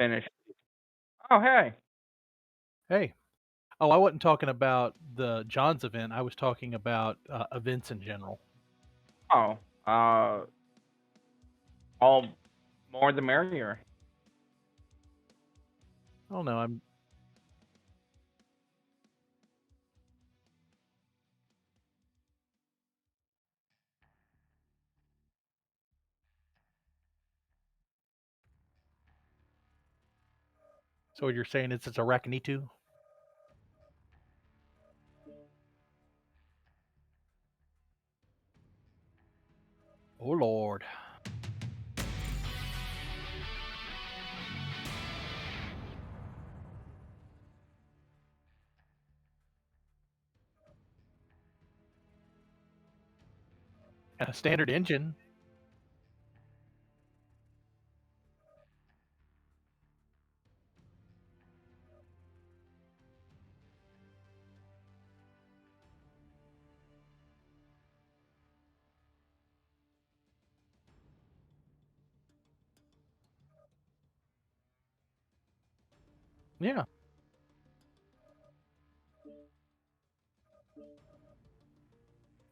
finish. Oh, hey. Hey. Oh, I wasn't talking about the John's event. I was talking about events in general. Oh, all more the merrier. I don't know. I'm so what you're saying is it's a Rakanitu? Oh Lord. And a standard engine. Yeah.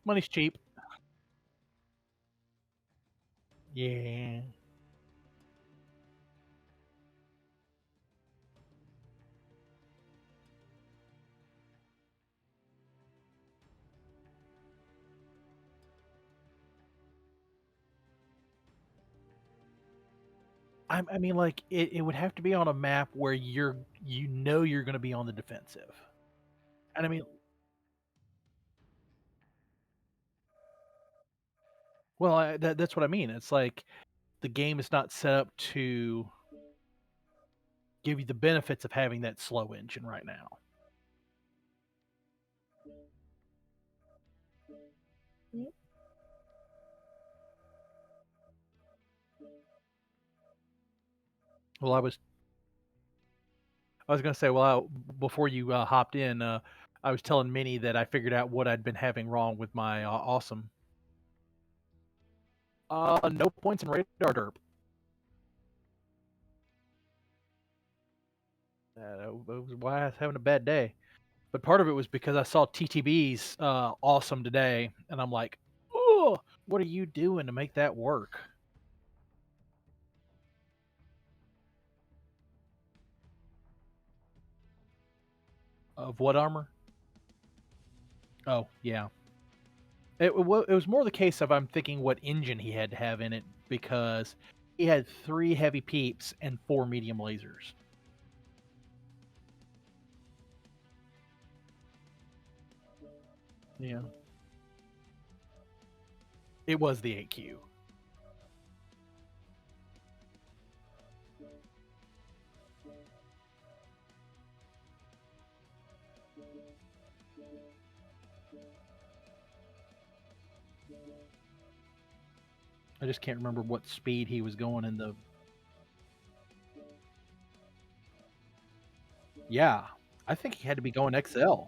Money's cheap. Yeah. I mean, like it would have to be on a map where you're going to be on the defensive. And I mean, well, that's what I mean. It's like the game is not set up to give you the benefits of having that slow engine right now. Well, I was gonna say, before you hopped in, I was telling Minnie that I figured out what I'd been having wrong with my awesome. No points in radar derp. That was why I was having a bad day. But part of it was because I saw TTB's awesome today, and I'm like, oh, what are you doing to make that work? Of what armor? Oh, yeah. It was more the case of I'm thinking what engine he had to have in it because he had 3 heavy peeps and 4 medium lasers. Yeah. It was the 8Q. I just can't remember what speed he was going in the. Yeah, I think he had to be going XL.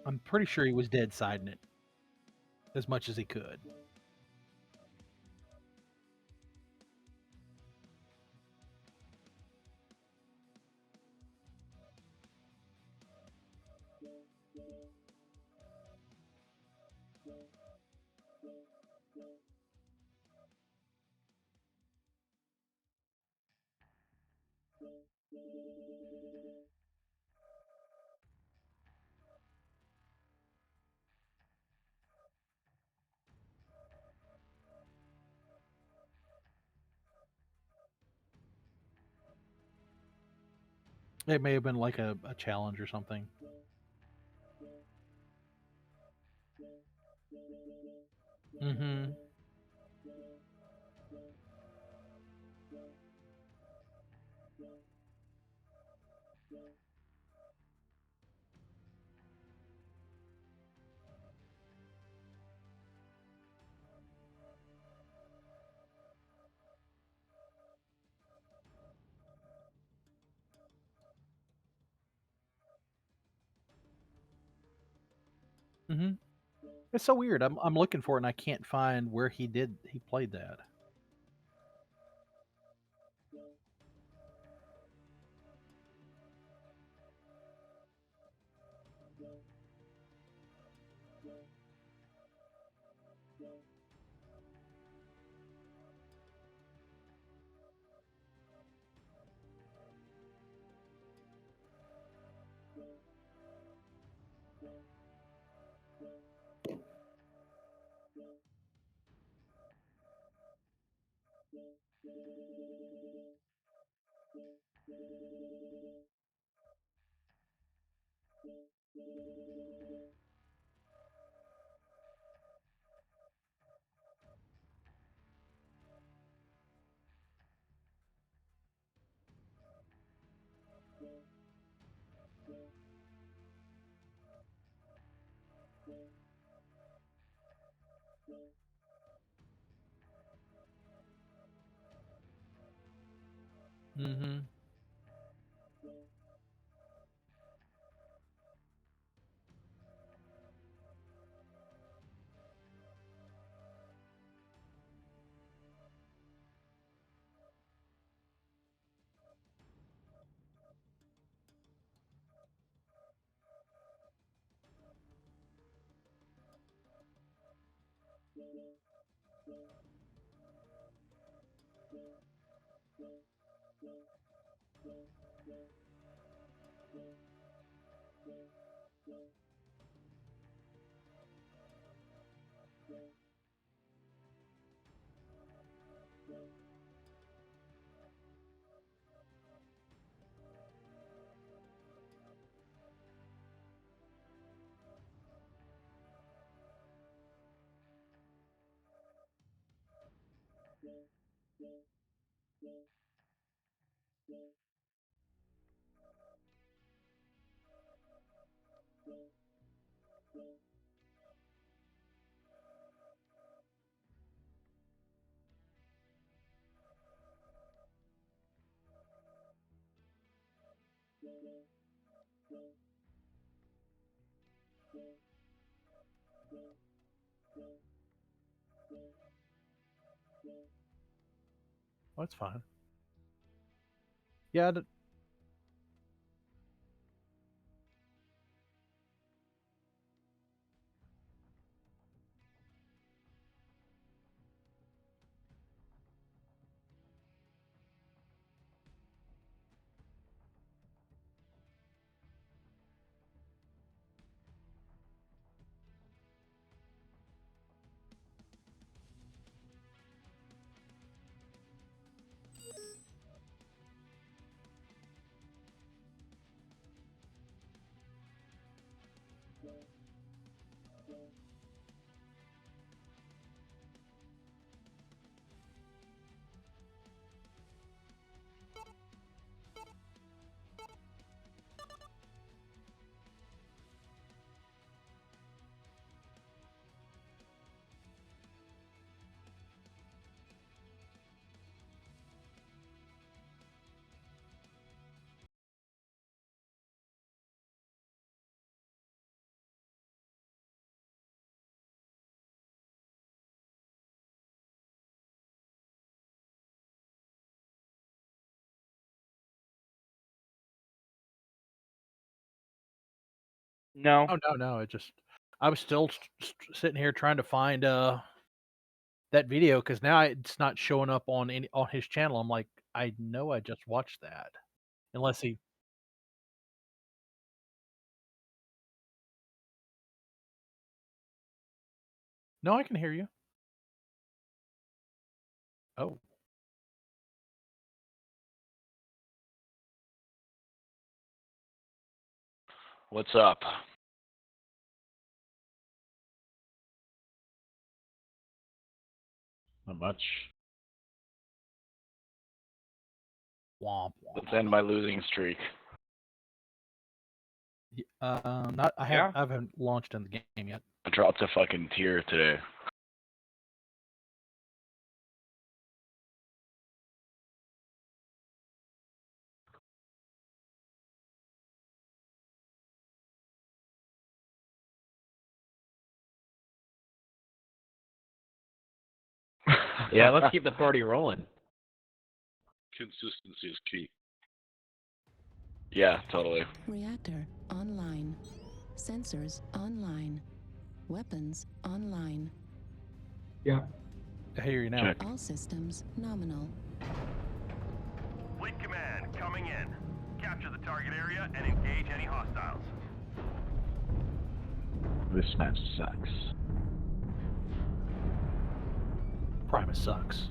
I'm pretty sure he was dead siding it as much as he could. It may have been like a challenge or something. Hmm. Hmm. It's so weird. I'm looking for it and I can't find where he played that. Hmm. Well, that's fine. Yeah. No. Oh no, no. It just I was still sitting here trying to find that video because now it's not showing up on any on his channel. I'm like, I know I just watched that. Unless he No, I can hear you. Oh, What's up? Not much. womp Let's womp. end my losing streak. Not Yeah. I haven't launched in the game yet. I dropped a fucking tier today. Yeah, let's keep the party rolling. Consistency is key. Yeah, totally. Reactor online. Sensors online. Weapons online. Yeah. I hear you now. Check. All systems nominal. Fleet command coming in. Capture the target area and engage any hostiles. This match sucks. Primus sucks.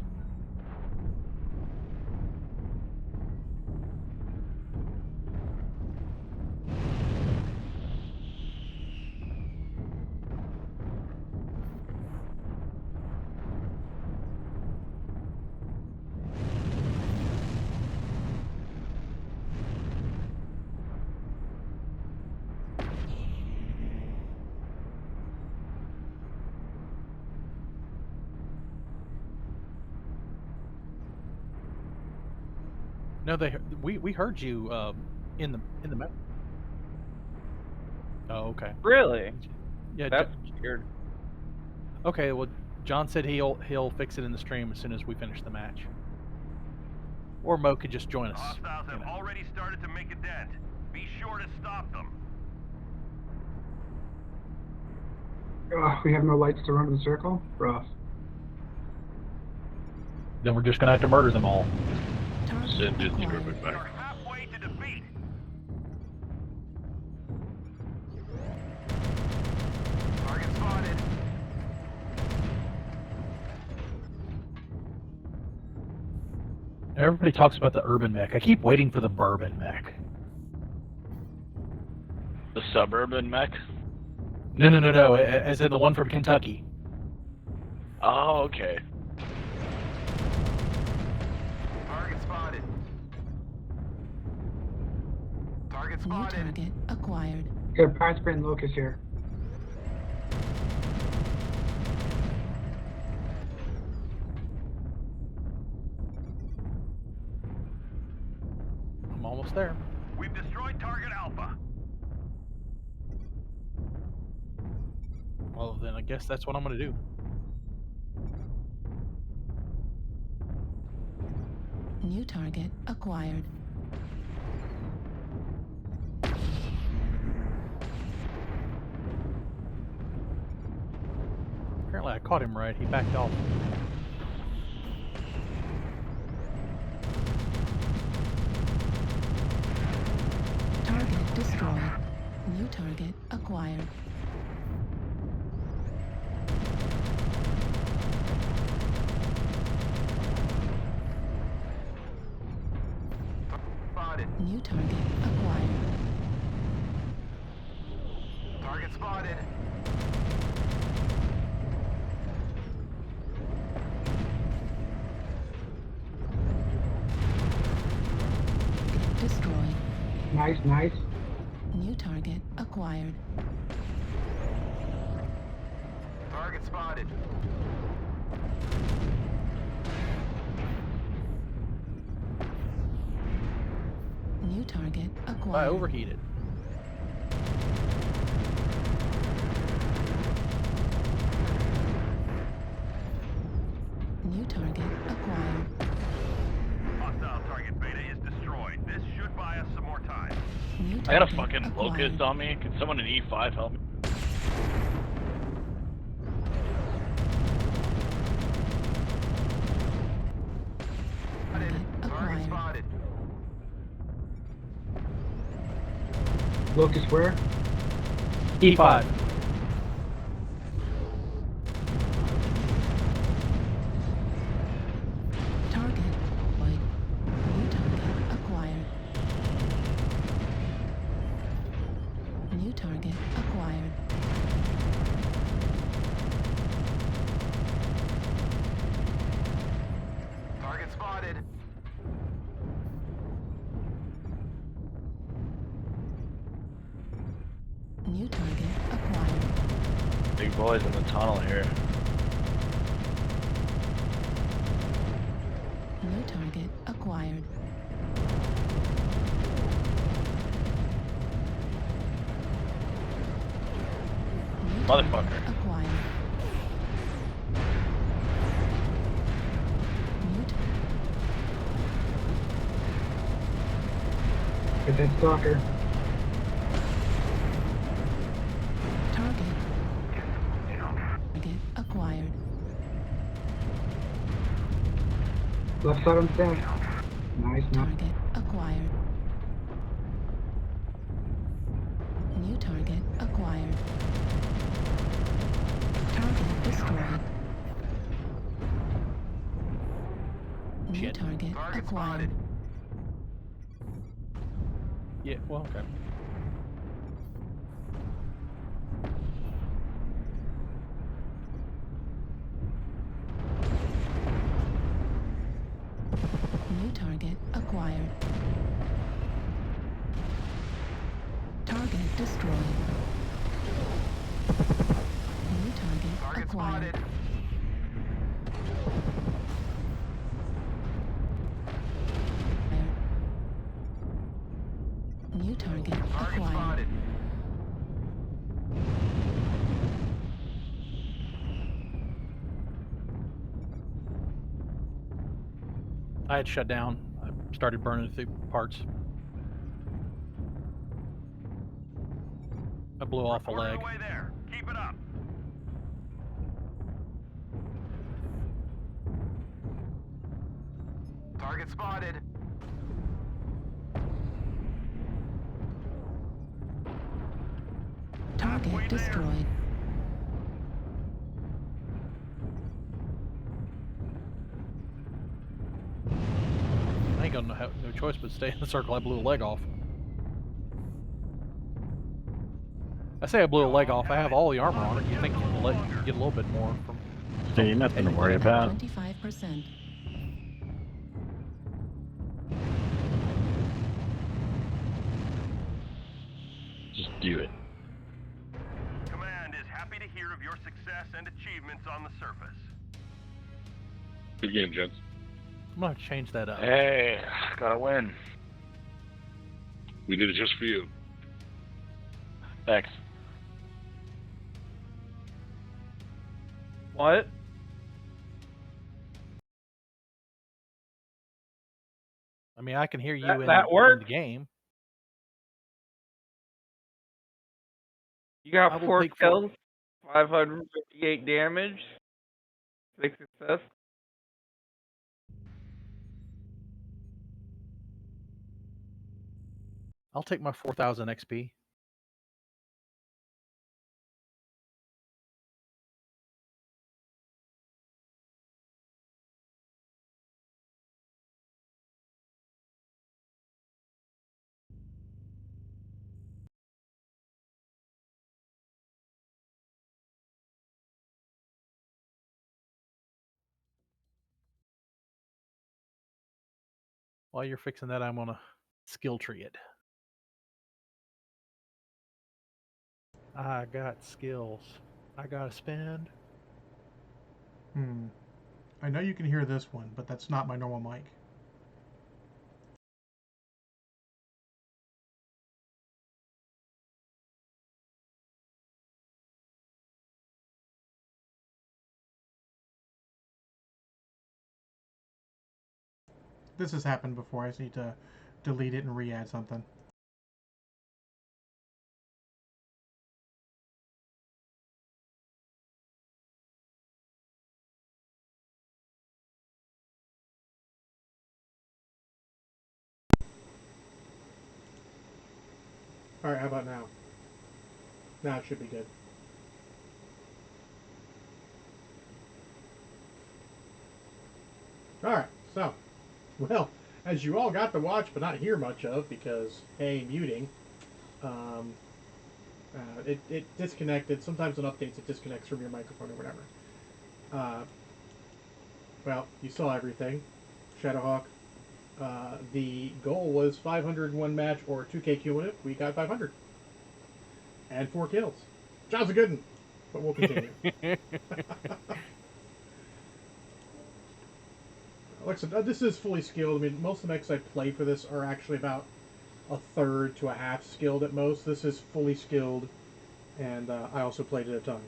No, we heard you in the map. Oh, okay. Really? Yeah. That's weird. Okay. Well, John said he'll fix it in the stream as soon as we finish the match. Or Mo could just join us. Hostiles have already started to make a dent. Be sure to stop them. We have no lights to run in the circle? Rough. Then we're just gonna have to murder them all. Send in the urban You're back. halfway to defeat. Target spotted. Everybody talks about the urban mech. I keep waiting for the bourbon mech. The suburban mech? No. As in the one from Kentucky. Oh, okay. Target spotted. Target New spotted. target acquired. Got Pine Spring Locust here. I'm almost there. We've destroyed target Alpha. Well, then I guess that's what I'm gonna do. New target acquired. Apparently I caught him right. He backed off. Target destroyed. New target acquired. Spotted. New target acquired. Target spotted. Destroyed. Nice, nice. New target acquired. Target spotted. New target I acquired. overheated. New target acquired. Hostile target beta is destroyed. This should buy us some more time. New I got a target fucking acquired. locust on me. Can someone in E5 help me? Target Target acquired. spotted. Locust where? E5. Target deployed. New target acquired. New target acquired. Target spotted. New target acquired. Big boys in the tunnel here. New target acquired. New target Motherfucker. acquired. Get that stalker. Target. Target acquired. Left side on the dash. Nice, no. Target acquired. New target acquired. Target destroyed. New Shit. target Target acquired. spotted. Yeah, well, okay. New target acquired. Target destroyed. New target Target acquired. spotted. New target Target acquired. spotted. I had shut down. I started burning through parts. I blew off a Quarter leg. of the way there. Keep it up. Target spotted. Halfway Target there. destroyed. I ain't got no choice but stay in the circle. I blew a leg off. I say I blew a leg off. I have all the armor on it. You think you'd get a little bit more from. See, nothing to worry about. 25%. Just do it. Command is happy to hear of your success and achievements on the surface. Good game, gents. I'm gonna have to change that up. Hey, gotta win. We did it just for you. Thanks. What? I mean, I can hear you That in the worked? game. You I got will 4 take kills, 558 damage, 6 success. I'll take my 4,000 XP. While you're fixing that, I'm gonna skill tree it. I got skills. I gotta spend. I know you can hear this one, but that's not my normal mic. This has happened before. I just need to delete it and re-add something. Alright, how about now? Now it should be good. Alright, so, well, as you all got to watch but not hear much of because, hey, muting, it disconnected. Sometimes on updates it disconnects from your microphone or whatever. Well, you saw everything. Shadowhawk. The goal was 501 match or 2K cumulative. We got 500. And 4 kills. John's a good one. But we'll continue. Like I said, this is fully skilled. I mean, most of the mechs I play for this are actually about a third to a half skilled at most. This is fully skilled, and I also played it a ton.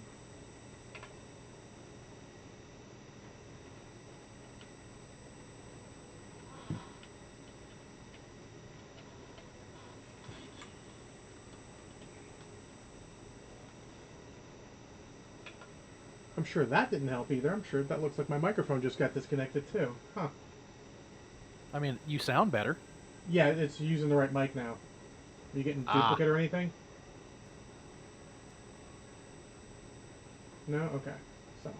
I'm sure that didn't help either. I'm sure that looks like my microphone just got disconnected too. Huh. I mean, you sound better. Yeah, it's using the right mic now. Are you getting duplicate or anything? No? Okay. So.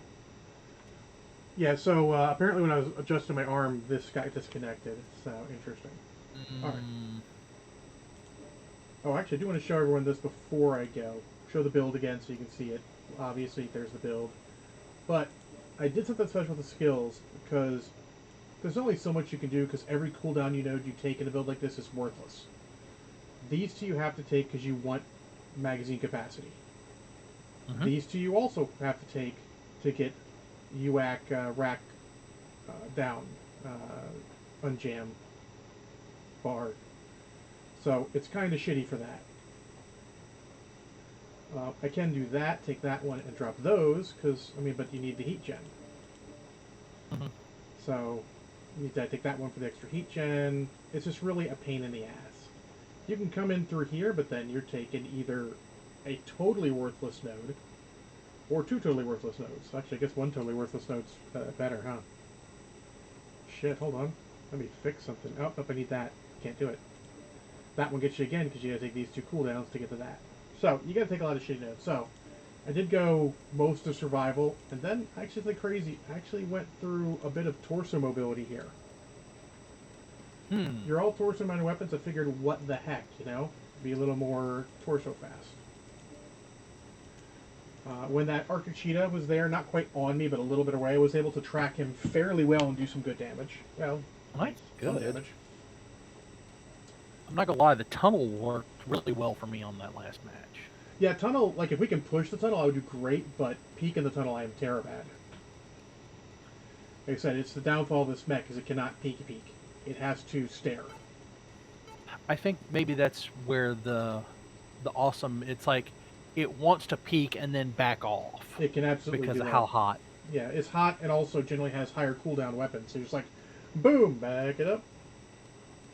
Yeah, so apparently when I was adjusting my arm, this got disconnected. So, interesting. Alright. Oh, actually, I do want to show everyone this before I go. Show the build again so you can see it. Obviously, there's the build. But I did something special with the skills because there's only so much you can do because every cooldown node you take in a build like this is worthless. These two you have to take because you want magazine capacity. These two you also have to take to get UAC rack down, unjam bar. So it's kind of shitty for that. I can do that, take that one, and drop those, because, I mean, but you need the heat gen. So, you need to take that one for the extra heat gen. It's just really a pain in the ass. You can come in through here, but then you're taking either a totally worthless node, or two totally worthless nodes. Actually, I guess one totally worthless node's better, huh? Shit, hold on. Let me fix something. Oh, nope, I need that. Can't do it. That one gets you again, because you gotta take these two cooldowns to get to that. So, you gotta take a lot of shitty nodes. So, I did go most of survival, and then, actually, the crazy, I actually went through a bit of torso mobility here. You're all torso-mounted weapons, I figured, what the heck, you know? Be a little more torso fast. When that Archachita was there, not quite on me, but a little bit away, I was able to track him fairly well and do some good damage. Well, nice. Good damage. I'm not gonna lie, the tunnel worked really well for me on that last match. Yeah, tunnel, like, if we can push the tunnel, I would do great, but peek in the tunnel, I am terrible at. Like I said, it's the downfall of this mech, because it cannot peek. It has to stare. I think maybe that's where the awesome, it's like, it wants to peek and then back off. It can absolutely because do of that. how hot. Yeah, it's hot, and also generally has higher cooldown weapons, so you're just like, boom, back it up.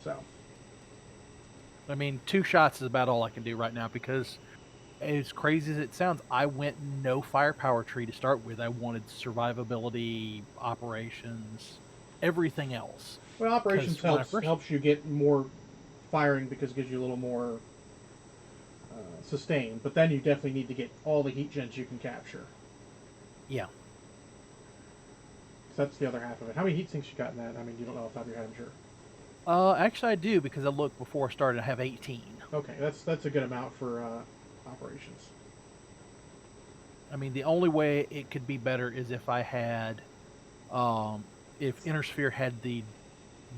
So. I mean, 2 shots is about all I can do right now because, as crazy as it sounds, I went no firepower tree to start with. I wanted survivability, operations, everything else. Well, operations helps you get more firing because it gives you a little more sustain. But then you definitely need to get all the heat gens you can capture. Yeah. So that's the other half of it. How many heat sinks you got in that? I mean, you don't know off the top of your head, I'm sure. Actually, I do because I looked before I started. I have 18. Okay, that's a good amount for operations. I mean, the only way it could be better is if I had, if Inner Sphere had the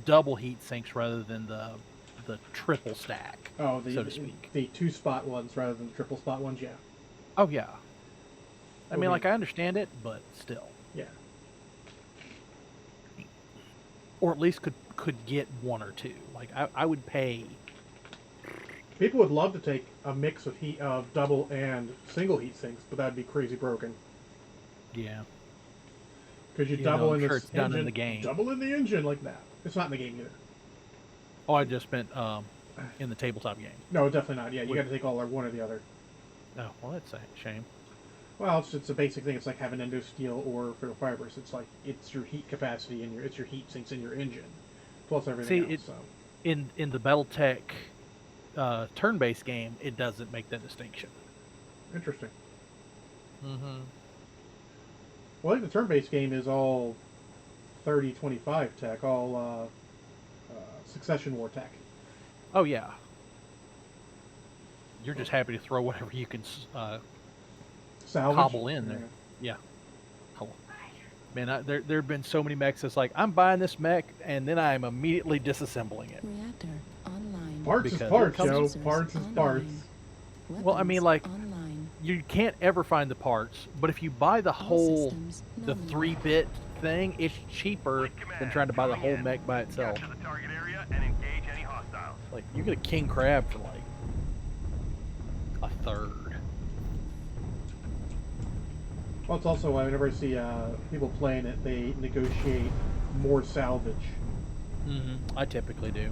double heat sinks rather than the triple stack. Oh, so to speak. The 2-spot ones rather than the triple spot ones, yeah. Oh yeah. I mean, like I understand it, but still. Yeah. Or at least could get 1 or 2. Like I would pay. People would love to take a mix of double and single heat sinks, but that'd be crazy broken. Yeah. Because you double in the engine, done in the game. Double in the engine like that. It's not in the game either. Oh, I just meant in the tabletop game. No, definitely not. Yeah, you got to take all or one or the other. Oh, well, that's a shame. Well, it's a basic thing. It's like having endo steel or ferro fibers. It's like it's your heat capacity and it's your heat sinks in your engine, plus everything else. So. In the BattleTech turn-based game, it doesn't make that distinction. Interesting. Mm-hmm. Well, I think the turn-based game is all 30-25 tech, all Succession War tech. Oh yeah. You're just happy to throw whatever you can salvage? Cobble in there. Yeah. Man, there have been so many mechs that's like, I'm buying this mech, and then I'm immediately disassembling it. Reactor online. Parts is parts, Joe. Parts is parts. Well, I mean, like, you can't ever find the parts, but if you buy the whole, the 3-bit thing, it's cheaper than trying to buy the whole mech by itself. Like, you get a king crab for, like, a third. Well, it's also whenever I see people playing it, they negotiate more salvage. Mm-hmm. I typically do.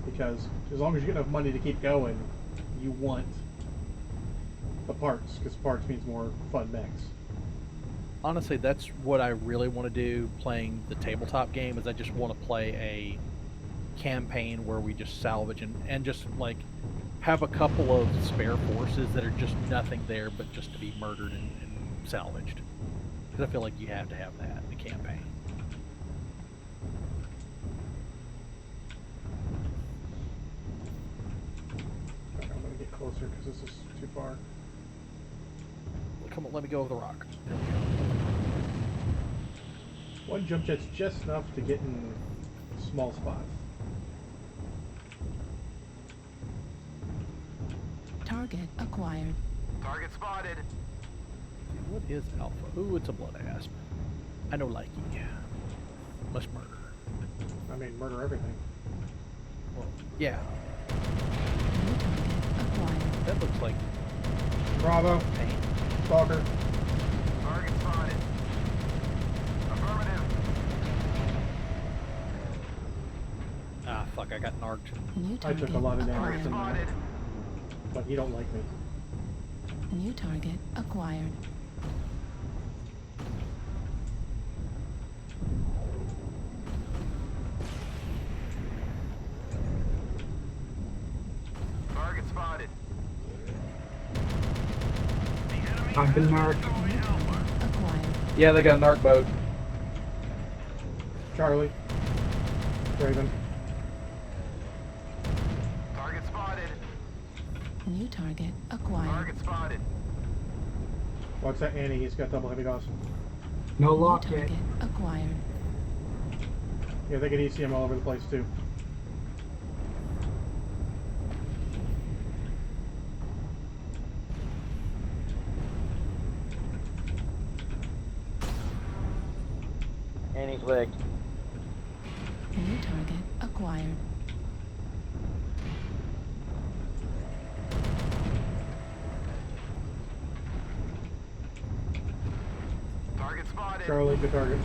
Because as long as you get enough money to keep going, you want the parts, because parts means more fun mechs. honestly, that's what I really want to do playing the tabletop game. Is I just want to play a campaign where we just salvage and just like have a couple of spare forces that are just nothing there but just to be murdered and salvaged. Because I feel like you have to have that in a campaign. Okay, I'm gonna get closer because this is too far. Come on, let me go over the rock. There we go. One jump jet's just enough to get in small spots. Target acquired. Target spotted. What is alpha? Ooh, it's a blood asp. I know liking. Must murder. I mean, murder everything. Well, yeah. New target acquired. That looks like Bravo. pain. Stalker. Target spotted. Affirmative. Ah, fuck! I got narked. New I target took a lot of damage acquired. from that, Spotted. but you don't like me. New target acquired. Target spotted. I've been marked. New target acquired. Yeah, they got a narc boat. Charlie. Raven. Target spotted. New target acquired. Target spotted. Watch that Annie, he's got double heavy DOS. No New lock yet. target acquired. Yeah, they get ECM all over the place too. Annie clicked. New target acquired. Target spotted. Charlie, good target.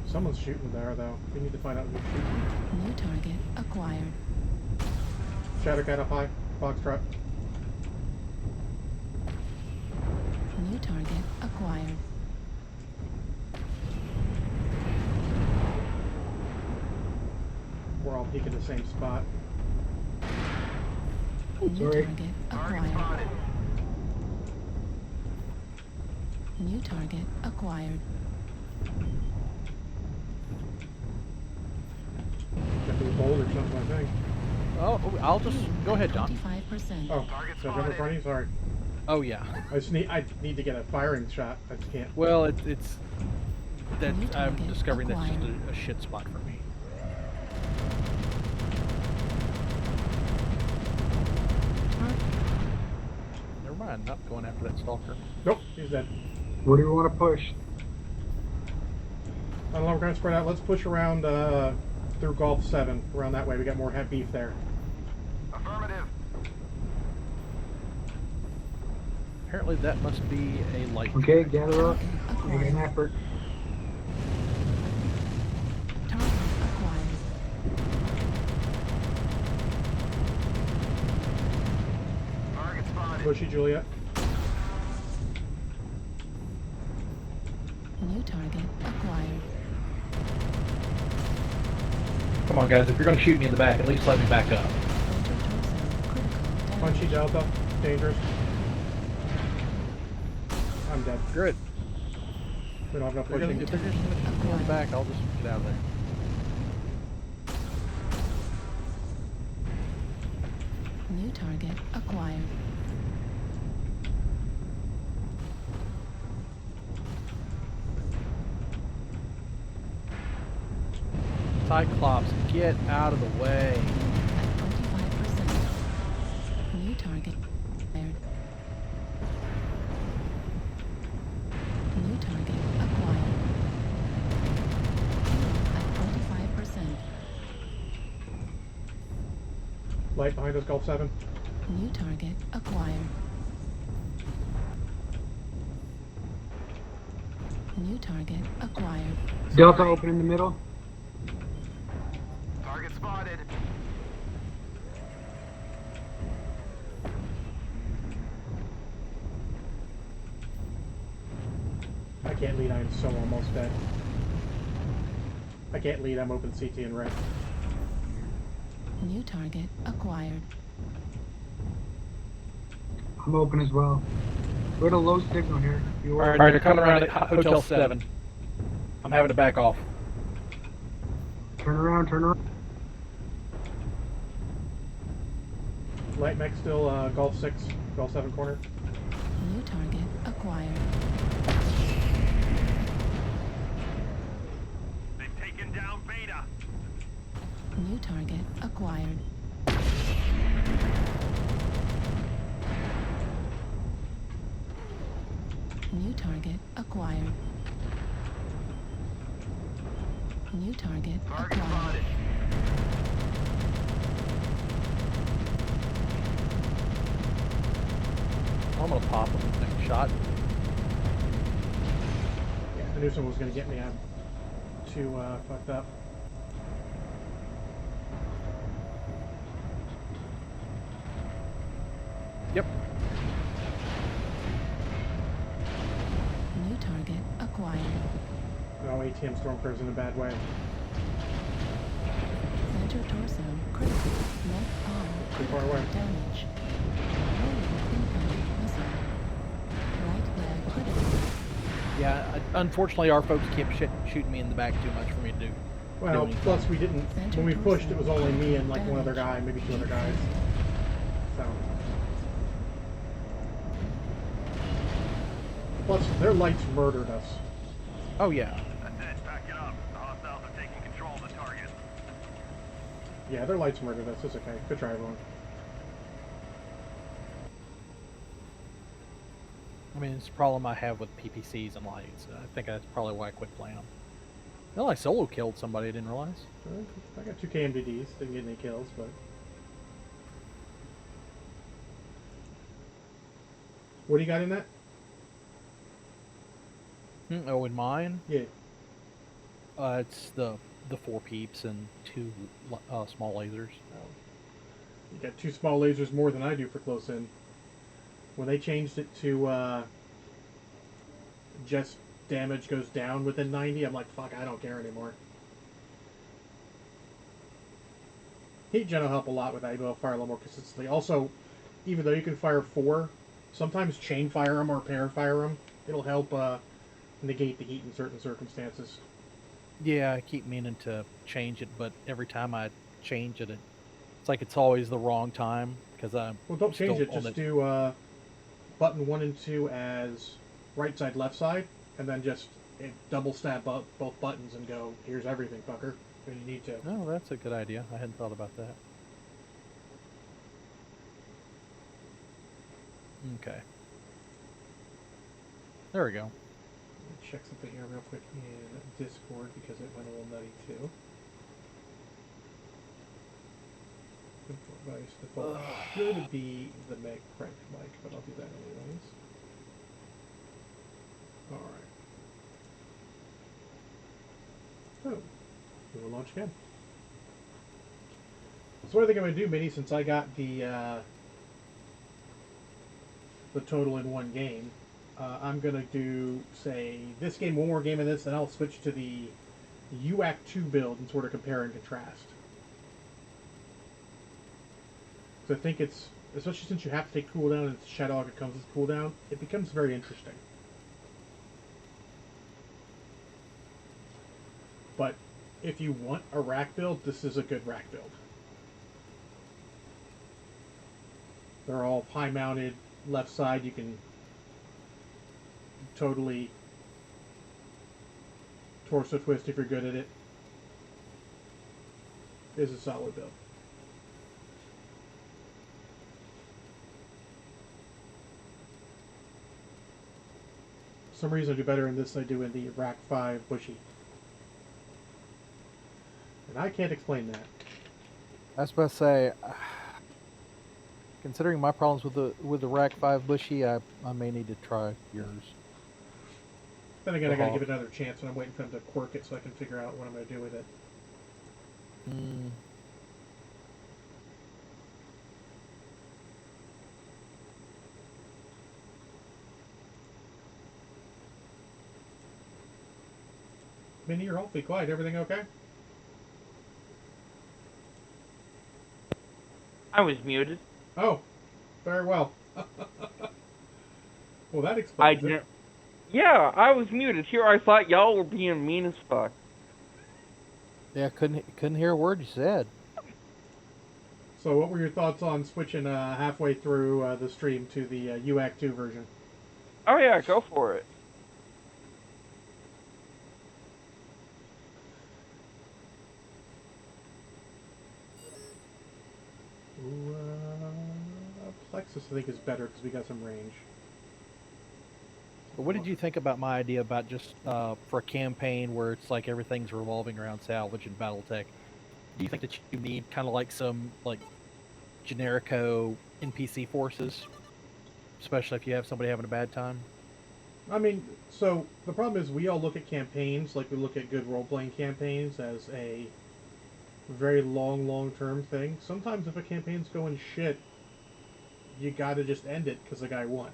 Someone's shooting there though. We need to find out who's shooting. New target acquired. Shadowcat up high. Foxtrot. New target acquired. We're all peeking the same spot. New Sorry. target Target acquired. spotted. New target acquired. Got to be bold or something, I think. Oh, I'll just go ahead, John. 25%. Oh, Target did I jump in front of you? Sorry. Oh yeah. I need to get a firing shot. I just can't. Well, it's that New I'm target discovering that's just acquired. a shit spot for me. Never mind, not going after that stalker. Nope, he's dead. Where do you want to push? I don't know, we're gonna spread out. Let's push around through Gulf 7. Around that way, we got more head beef there. Affirmative. Apparently that must be a light. Okay, gather up. Target Make an acquired. effort. Target acquired. Target spotted. Bushy, Juliet. New target acquired. Come on, guys! If you're going to shoot me in the back, at least let me back up. Frontal torso critical damage. Punchy Delta. Dangerous. I'm dead. Good. We don't have enough If they're pushing. just going to shoot me in the back, I'll just get out of there. New target acquired. Cyclops, get out of the way. At 25%. New target acquired. New target acquired. At 25%. Light behind us, Gulf 7. New target acquired. New target acquired. Delta open in the middle. Target spotted. can't lead. I'm so almost dead. I can't lead. I'm open CT and red. New target acquired. I'm open as well. We're at a low signal here. You are. Alright, they're coming around at Hotel 7. I'm having to back off. Turn around, turn around. Light mech still Golf 6, Golf 7 corner. New target acquired. They've taken down Beta. New target acquired. New target acquired. New target Target acquired. spotted. I'm gonna pop him next shot. Yeah, I knew someone was gonna get me. I'm too fucked up. Yep. New target acquired. Oh, ATM Stormcrew's in a bad way. Center torso critical. Left arm Too far away. damage. Lower incoming missile. Right leg critical. Yeah, unfortunately our folks kept shooting me in the back too much for me to do. Well, anything. plus we didn't. When we pushed, it was only me and like one other guy, maybe two other guys. So. Plus, their lights murdered us. Oh yeah. That's it. Pack it up. The hostiles are taking control of the target. Yeah, their lights murdered us. It's okay. Good try, everyone. I mean, it's a problem I have with PPCs and lights. I think that's probably why I quit playing them. Well, I solo killed somebody, I didn't realize. I got 2 KMDDs. Didn't get any kills, but. What do you got in that? Oh, in mine? Yeah. It's the 4 peeps and 2 small lasers. You got 2 small lasers more than I do for close in. When they changed it to just damage goes down within 90, I'm like, fuck, I don't care anymore. Heat gen will help a lot with that. You'll be able to fire a little more consistently. Also, even though you can fire 4, sometimes chain fire them or pair fire them. It'll help negate the heat in certain circumstances. Yeah, I keep meaning to change it, but every time I change it, it's like it's always the wrong time because I'm. Well, don't change still it. Just do button 1 and 2 as right side, left side, and then just double stab both buttons and go, here's everything, fucker, when you need to. Oh, that's a good idea. I hadn't thought about that. Okay. There we go. Let me check something here real quick in Discord because it went a little nutty too. Input device default should be the Meg crank mic, but I'll do that anyways. Alright. So, we will launch again. So what I think I'm going to do, Minnie, since I got the total in one game, I'm going to do, say, this game, one more game of this, then I'll switch to the UAC 2 build and sort of compare and contrast. So I think it's, especially since you have to take cooldown and Shadow Hawk comes with cooldown, it becomes very interesting. But if you want a rack build, this is a good rack build. They're all high mounted, left side, you can totally torso twist if you're good at it. It's a solid build. For some reason I do better in this than I do in the Rack 5 Bushy. And I can't explain that. I was about to say, considering my problems with the Rack 5 Bushy, I may need to try yours. Then again, I gotta give it another chance, and I'm waiting for them to quirk it so I can figure out what I'm gonna do with it. Minnie, you're awfully quiet. Everything okay? I was muted. Oh, very well. Well, that I explains it. didn't. Yeah, I was muted. Here, I thought y'all were being mean as fuck. Yeah, couldn't hear a word you said. So, what were your thoughts on switching halfway through the stream to the UAC 2 version? Oh yeah, go for it. Ooh, Plexus, I think, is better because we got some range. But what did you think about my idea about just for a campaign where it's like everything's revolving around salvage and BattleTech? Do you think that you need kind of like some like generico NPC forces, especially if you have somebody having a bad time? I mean, so the problem is we all look at campaigns like we look at good role-playing campaigns as a very long-term thing. Sometimes if a campaign's going shit, you gotta just end it because the guy won.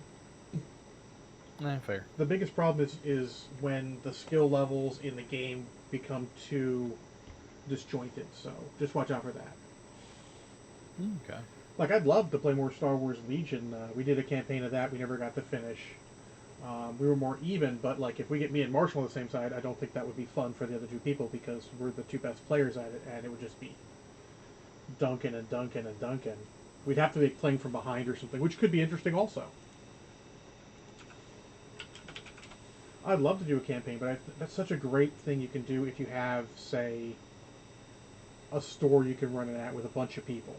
Fair. The biggest problem is when the skill levels in the game become too disjointed, so just watch out for that. Okay. Like, I'd love to play more Star Wars Legion. We did a campaign of that. We never got to finish. We were more even, but like if we get me and Marshall on the same side, I don't think that would be fun for the other two people because we're the two best players at it, and it would just be Duncan and Duncan and Duncan. We'd have to be playing from behind or something, which could be interesting also. I'd love to do a campaign, but that's such a great thing you can do if you have, say, a store you can run it at with a bunch of people.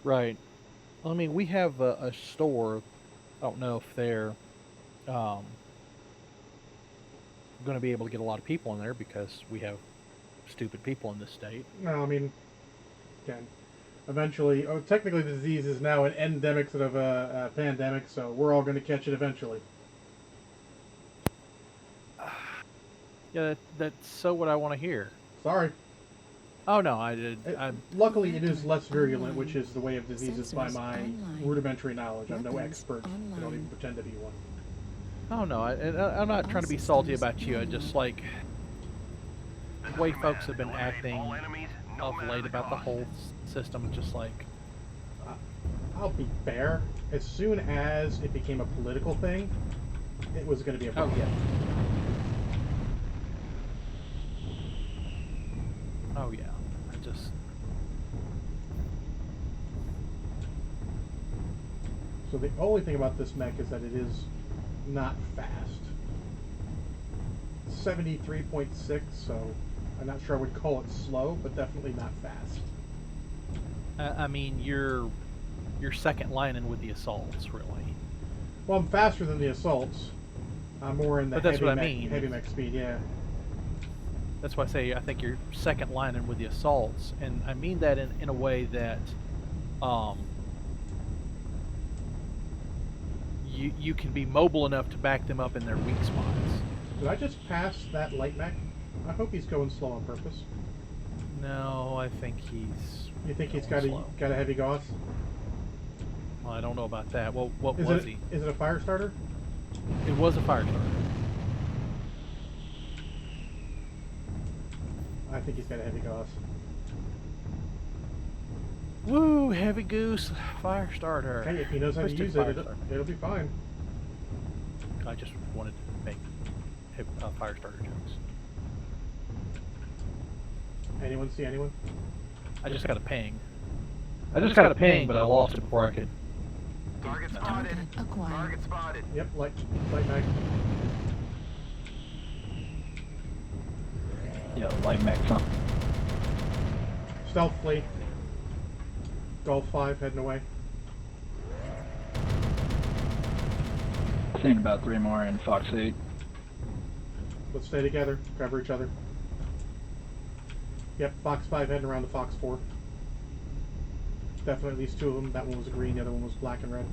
Right. Well, I mean, we have a store. I don't know if they're going to be able to get a lot of people in there because we have stupid people in this state. No, I mean, again, eventually, technically the disease is now an endemic instead of a pandemic, so we're all going to catch it eventually. Yeah, that's so what I want to hear. Sorry. Oh no, I did. Luckily, it is less virulent, which is the way of diseases by my rudimentary knowledge. I'm no expert. I don't even pretend to be one. Oh no, I'm not trying to be salty about you. I just like the way folks have been acting of late about the whole system. Just like, I'll be fair. As soon as it became a political thing, it was going to be a problem. Oh yeah. Oh yeah. I just. So the only thing about this mech is that it is not fast. 73.6, so I'm not sure I would call it slow, but definitely not fast. I mean, you're second lining with the assaults, really. Well, I'm faster than the assaults. I'm more in the But that's heavy what I mech, mean. heavy mech speed, yeah. That's why I say I think you're second lining with the assaults, and I mean that in a way that you can be mobile enough to back them up in their weak spots. Did I just pass that light mech? I hope he's going slow on purpose. No, I think he's. You think he's going got a heavy Gauss? Well, I don't know about that. Well, what Is was it, he? Is it a fire starter? It was a fire starter. I think he's got a heavy Gauss. Woo, heavy goose, fire starter. Okay, if he knows how to use it, it'll be fine. I just wanted to make fire starter jokes. Anyone see anyone? I just got a ping. I just got a ping, but I lost it before I could. Target spotted. Target acquired. Target spotted. Yep, light mag. Yeah, light mech, huh? Stealth fleet. Golf 5 heading away. Seeing about 3 more in Fox 8. Let's stay together. Cover each other. Yep, Fox 5 heading around to Fox 4. Definitely at least 2 of them. That one was green, the other one was black and red.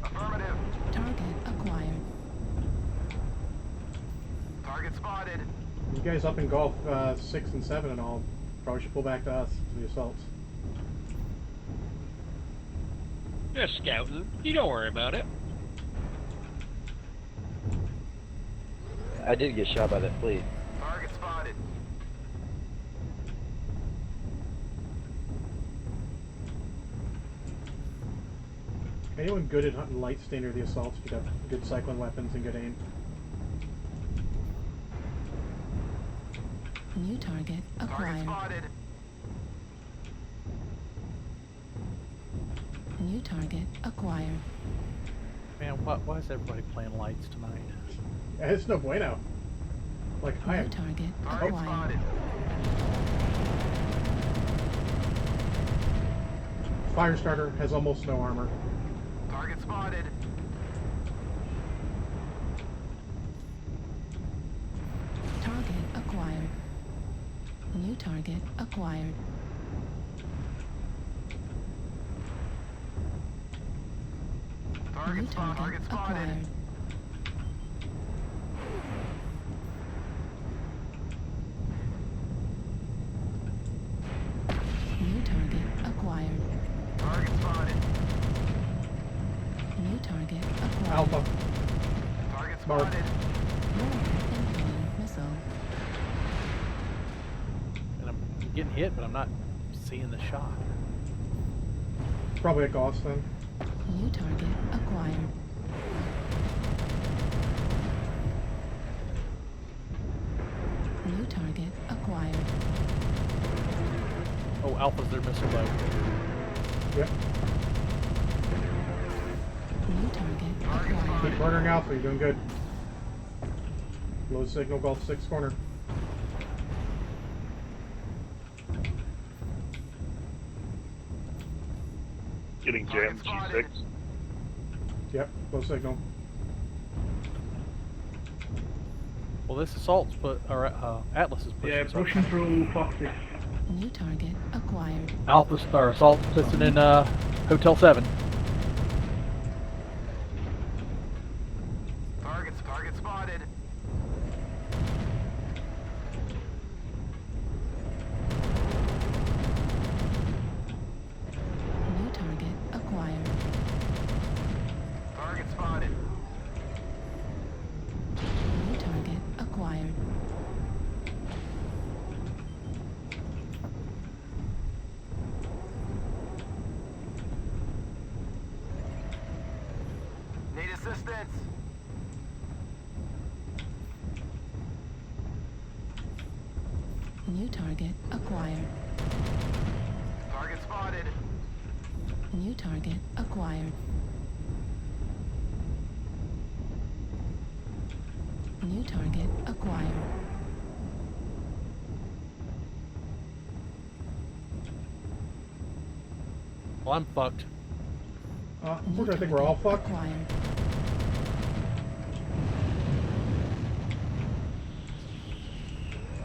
Affirmative. Target acquired. Target spotted. You guys up in Golf 6 and 7 and all probably should pull back to us, to the assaults. Just scouting. You don't worry about it. I did get shot by that fleet. Target spotted. Anyone good at hunting light stain or the assaults if you got good cycling weapons and good aim? New target Target acquired. spotted. New target acquired. Man, why is everybody playing lights tonight? It's no bueno. Like, I New am. target Target acquired. spotted. Firestarter has almost no armor. Target spotted. Target acquired. New target acquired. New Target spotted. Target target spotted. acquired. New target acquired. Target spotted. New target acquired. Alpha. Target Mark. spotted. More incoming missile. And I'm getting hit, but I'm not seeing the shot. Probably a Gauss then. New target acquired. New target acquired. Oh, Alpha's their missile boat. Yep. New target acquired. Keep murdering Alpha, you're doing good. Low signal, Gulf 6 corner. Getting jammed, G6. Yep, low signal. Well, this assault's Atlas is pushing. Yeah, pushing through Foxy. New target acquired. Alpha or assault piston in Hotel 7. Target spotted. New target acquired. Target spotted. New target acquired. Need assistance. New target acquired. Target spotted. New target acquired. New target acquired. Well, I'm fucked. New Unfortunately, I think we're all target fucked. acquired.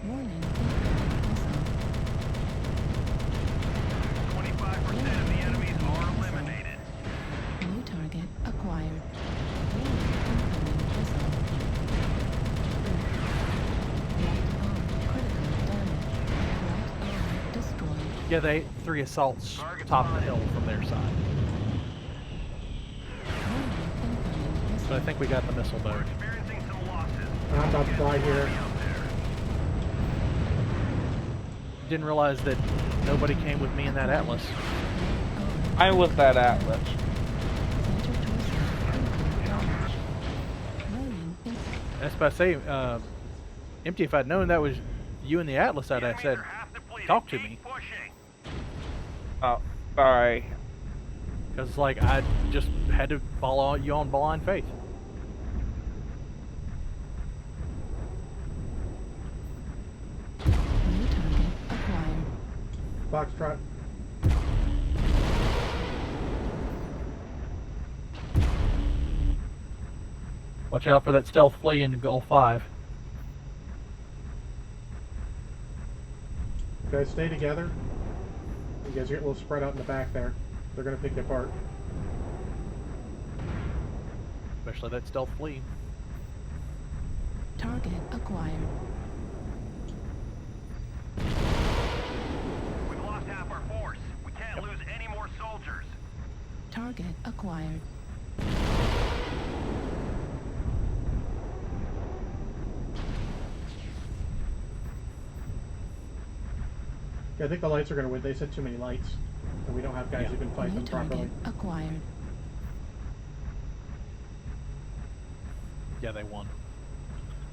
Warning, incoming missile. 25% of the enemies are eliminated. New target acquired. Warning, incoming missile. Left arm critical damage. Right arm destroyed. Yeah, they 3 assaults top of the hill from their side. Warning, incoming missile. But I think we got the missile boat. Experiencing some losses. I'm about to die here. Out there. Didn't realize that nobody came with me in that Atlas. I was that Atlas. Center torso critical damage. Warning, That's what I say. Empty, if I'd known that was you in the Atlas, I'd have said, Enemies are half depleted. talk to Keep me. pushing. Oh, sorry. Because, like, I just had to follow you on blind faith. new target acquired. Foxtrot. Watch out for that stealth flea in Gulf 5. Guys, stay together. You guys get a little spread out in the back there. They're gonna pick you apart. Especially that stealth flea. Target acquired. We've lost half our force. We can't lose any more soldiers. Target acquired. Yeah, I think the lights are going to win. They said too many lights. And we don't have guys who can fight New them properly. target acquired. Yeah, they won.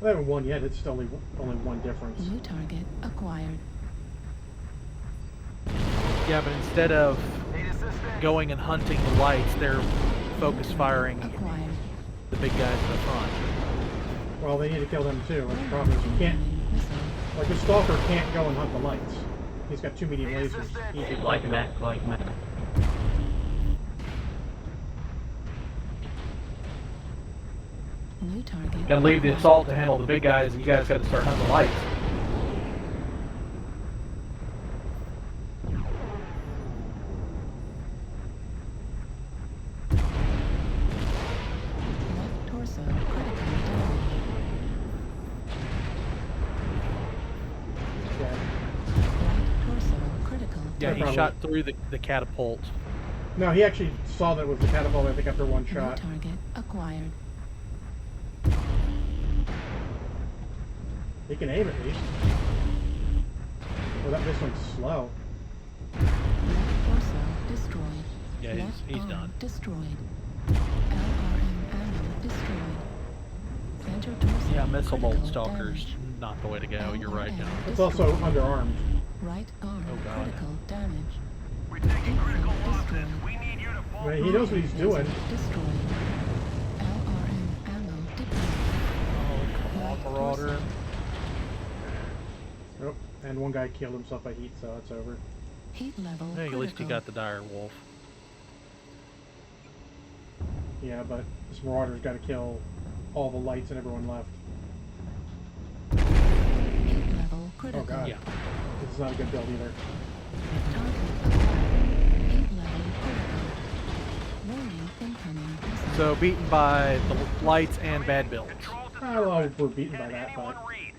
They haven't won yet. It's only one difference. New target acquired. Yeah, but instead of going and hunting the lights, they're focus firing Acquired. the big guys in the front. Well, they need to kill them too. And the problem is you can't. Missile. Like the stalker can't go and hunt the lights. He's got too many lasers. Easy to Like kill. mech, like mech. New target. Gotta leave the assault to handle the big guys, and you guys gotta start hunting the lights. Left torso critically damaged. Yeah. Right torso critical Yeah, he Probably. shot through the catapult. No, he actually saw that it was the catapult, I think, after one New shot. target acquired. He can aim at least. Well, this one's slow. Left torso destroyed. Yeah, Left he's arm done. Destroyed. LRM ammo destroyed. Center torso Yeah, missile bolt critical stalkers, damage. not the way to go. You're right, John. It's also underarmed. Right arm Oh, God. critical damage. We're taking critical losses. Destroyed. We need you to pull I mean, he knows what he's doing. Destroyed. LRM ammo depleted. Oh, come on, Marauder. Nope. And one guy killed himself by heat, so it's over. Heat level Hey, at least you critical. got the dire wolf. Yeah, but this Marauder's got to kill all the lights and everyone left. Heat level Oh critical. god. Yeah. This is not a good build either. Target acquired. Heat level critical. Warning incoming missile. So beaten by the lights and bad builds. Control to Ah, well, surface. we're beaten by Can that, anyone but read?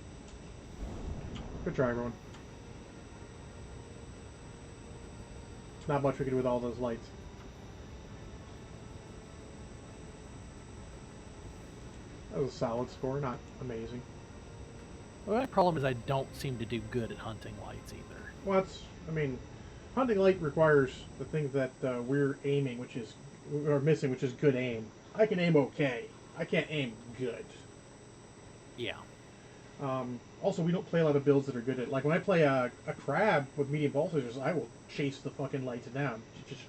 good try, everyone. Not much we can do with all those lights. That was a solid score, not amazing. Well, my problem is I don't seem to do good at hunting lights either. Well, that's, I mean, hunting light requires the things that we're aiming, which is, or missing, which is good aim. I can aim okay. I can't aim good. Yeah. Also, we don't play a lot of builds that are good at, like when I play a crab with medium voltages, I will chase the fucking lights down. Just,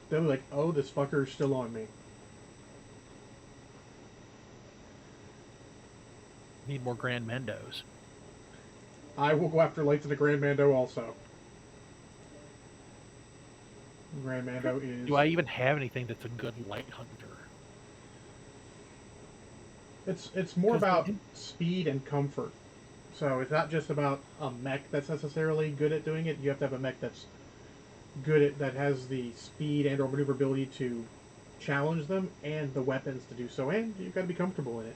they'll be like, oh, this fucker's still on me. Need more Grand Mendos. I will go after lights in the Grand Mando also. Grand Mando is... Do I even have anything that's a good light hunter? It's more 'Cause about we do- speed and comfort. So it's not just about a mech that's necessarily good at doing it. You have to have a mech that's good at, that has the speed and or maneuverability to challenge them and the weapons to do so, and you've got to be comfortable in it.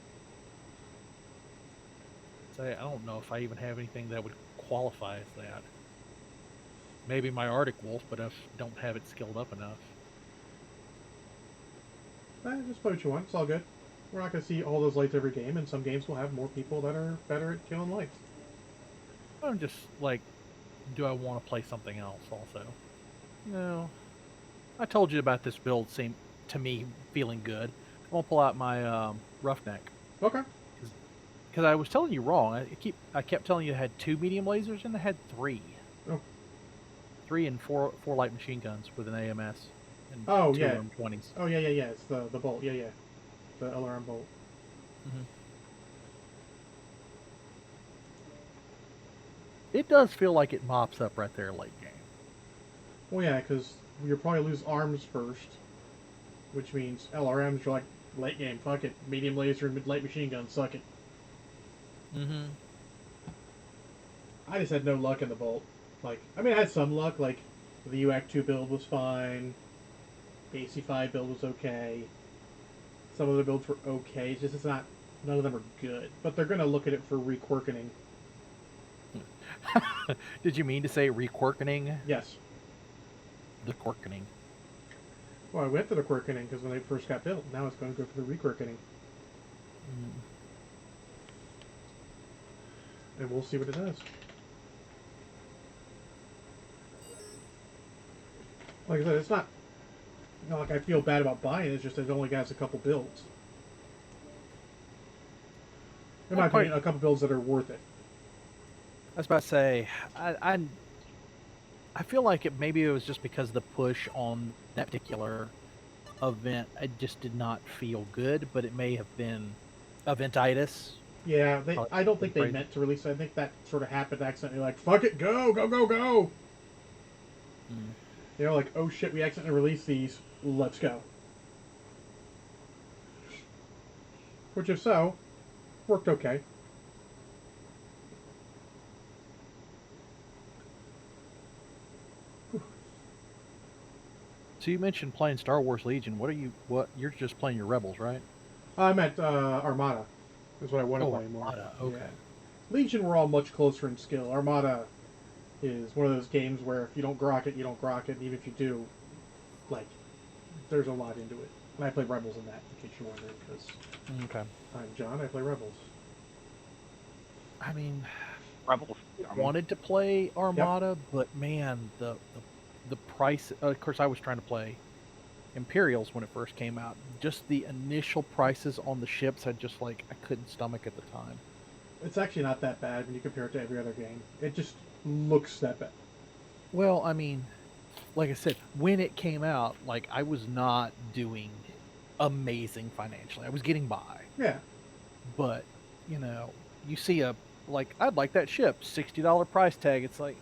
Say, I don't know if I even have anything that would qualify as that. Maybe my Arctic Wolf, but I don't have it skilled up enough. Just play what you want. It's all good. We're not going to see all those lights every game, and some games will have more people that are better at killing lights. I'm just like, do I want to play something else also? No. I told you about this build seemed to me feeling good. I won't pull out my Roughneck. Okay. Because I was telling you wrong. I kept telling you it had 2 medium lasers and it had 3. Oh. 3 and 4 light machine guns with an AMS and Oh, 2 yeah. M20s. Oh, yeah. It's the bolt. Yeah. The LRM bolt. Mhm. It does feel like it mops up right there late game. Well, yeah, because you'll probably lose arms first, which means LRMs are like, late game, fuck it. Medium laser and light machine gun, suck it. Mm-hmm. I just had no luck in the bolt. Like, I mean, I had some luck, like, the UAC 2 build was fine, the AC5 build was okay, some of the builds were okay, it's just it's not, none of them are good. But they're going to look at it for requirkening. Did you mean to say requirkening? Yes. The quirkening. Well, I went to the quirkening because when they first got built, now it's going to go for the requirkening. Mm. And we'll see what it does. Like I said, it's not like I feel bad about buying it. It's just it only has a couple builds. In my opinion, a couple builds that are worth it. I was about to say, I feel like maybe it was just because the push on that particular event, it just did not feel good, but it may have been eventitis. Yeah, I don't think they meant to release it. I think that sort of happened accidentally. Like, fuck it, go, go, go, go. You know, like, oh shit, we accidentally released these. Let's go. Which, if so, worked okay. So you mentioned playing Star Wars Legion. What you're just playing your Rebels, right? I meant Armada. Is what I want to play more. Armada, okay. Yeah. Legion, we're all much closer in skill. Armada is one of those games where if you don't grok it, you don't grok it. And even if you do, like, there's a lot into it. And I play Rebels in that, in case you're wondering, because I'm John, I play Rebels. I mean, Rebels. wanted to play Armada, but man, the price. Of course, I was trying to play Imperials when it first came out. Just the initial prices on the ships, I couldn't stomach at the time. It's actually not that bad when you compare it to every other game. It just looks that bad. Well, I mean, like I said, when it came out, like, I was not doing amazing financially. I was getting by. Yeah. But, you know, you see I'd like that ship, $60 price tag. It's like,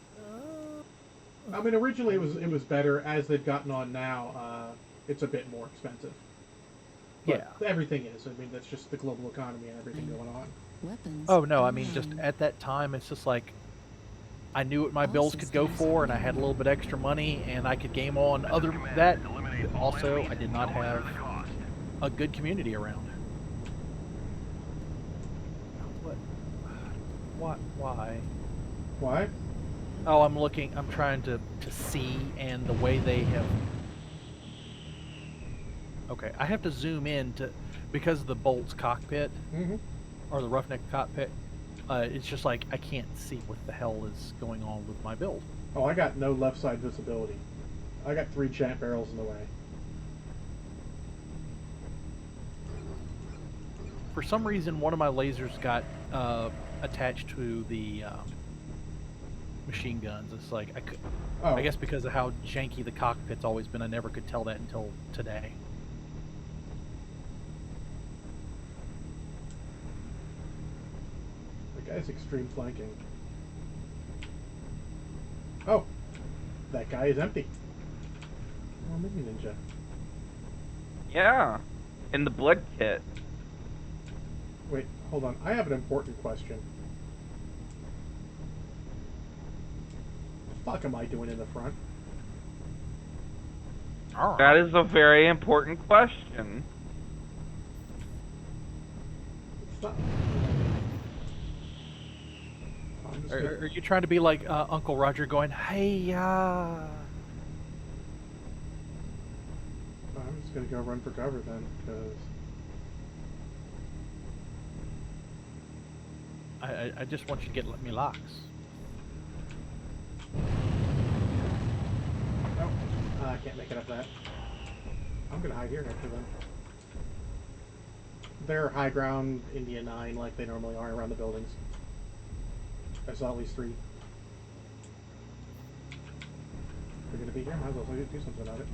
I mean, originally it was better. As they've gotten on now, it's a bit more expensive. But everything is. I mean, that's just the global economy and everything going on. Weapons. oh no, I mean, just at that time, it's just like, I knew what my bills could go for, and I had a little bit extra money, and I could game on. Other than that, also, I did not have a good community around. What? Why? Why? Oh, I'm trying to see, and the way they have... Okay, I have to zoom in because of the Bolt's cockpit, or the Roughneck cockpit, it's just like, I can't see what the hell is going on with my build. Oh, I got no left side visibility. I got 3 giant barrels in the way. For some reason, one of my lasers got attached to the machine guns. It's like, I guess because of how janky the cockpit's always been, I never could tell that until today. The guy's extreme flanking. Oh, that guy is empty. Oh, mini ninja. Yeah, in the blood kit. Wait, hold on. I have an important question. What the fuck am I doing in the front? That is a very important question. It's not... Are you trying to be like Uncle Roger going, hey, I'm just gonna go run for cover then, because... I just want you to get me locks. Nope. I can't make it up that. I'm gonna hide here after them. They're high ground India 9 like they normally are around the buildings. I saw at least 3. They're gonna be here, might as well do something about it.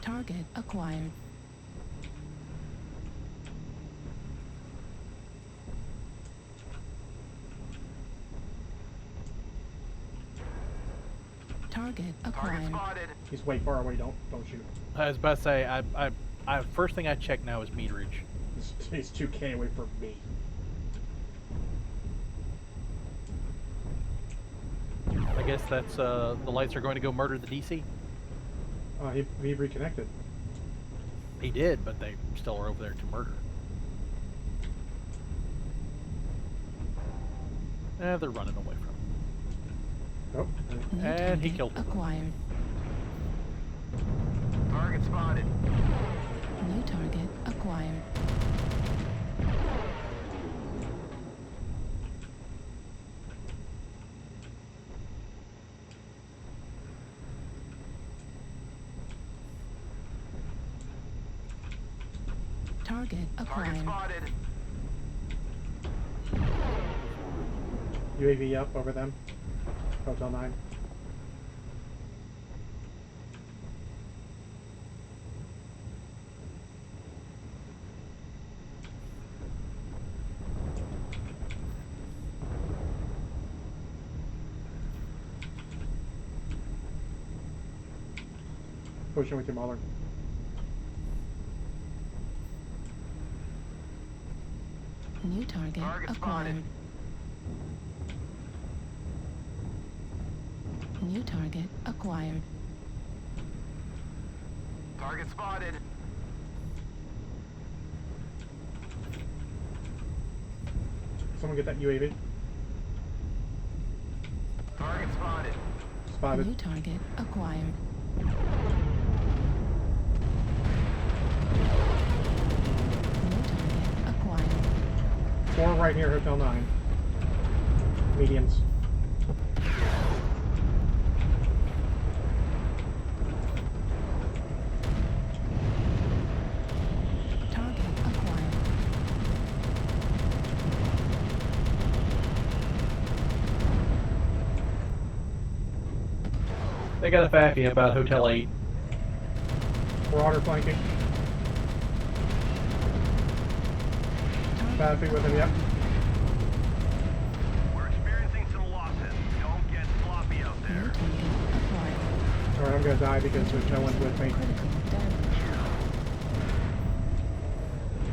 Target acquired. Target acquired. He's way far away, don't shoot. I was about to say, I first thing I check now is meterage. He's 2K away from me. I guess that's, the lights are going to go murder the DC? He reconnected. He did, but they still are over there to murder. They're running away from him. Nope. And he killed him. Acquired. Target spotted. New target acquired. Target Target acquired. spotted. UAV up over them. Hotel 9. Pushing with your Mauler. New target Target acquired. spotted. New target acquired. Target spotted. Someone get that UAV. Target spotted. Spotted. New target acquired. New target acquired. 4 right here, Hotel 9. Mediums. Target acquired. They got a faffy about Hotel 8. Marauder flanking. Battlefield with him, yep. We're experiencing some losses. Don't get sloppy out New there. target acquired. Alright, I'm gonna die because there's no one with me. Critical damage.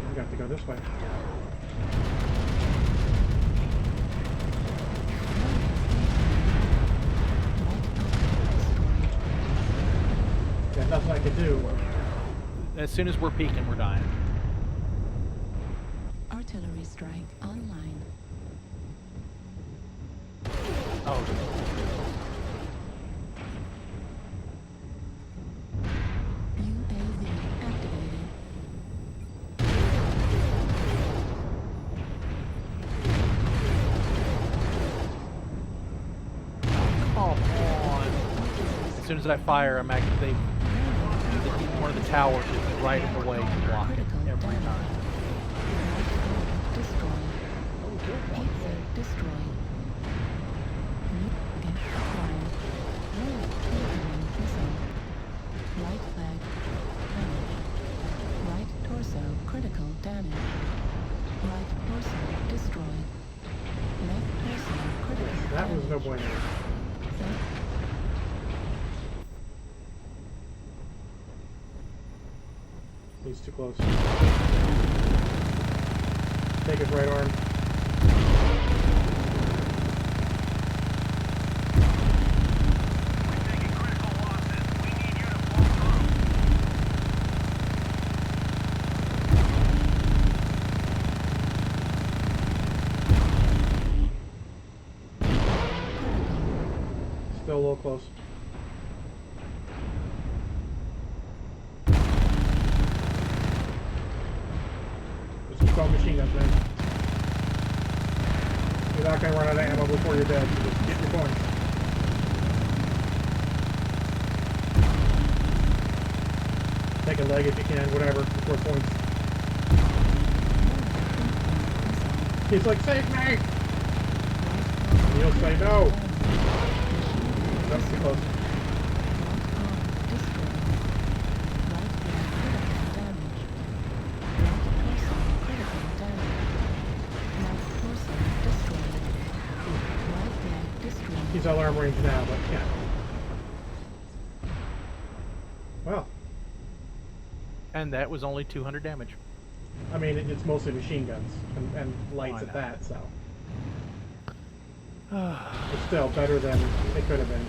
I got to go this way. Yeah, nothing I can do. As soon as we're peeking, we're dying. Artillery strike online. Oh, UAV activated. come on. As soon as I fire, I'm actually one of the towers is right in the way to block it every time. Destroyed. Oh, we killed one. Pizza destroyed. New target acquired. Incoming missile. Right flag damage. Right torso critical damage. Right torso destroyed. Left torso critical That was no damage. bueno. He's too close. Take his right arm. We're taking critical losses. We need you to pull through. Still a little close. Just 12 machine guns, man. You're not gonna run out of ammo before you're dead, so just get your points. Take a leg if you can, whatever, before points. He's like, save me! And you'll say no. That's too close. He's alarm range now, but yeah. Well, And that was only 200 damage. I mean, it's mostly machine guns and lights I at know. that, so. It's still better than it could have been.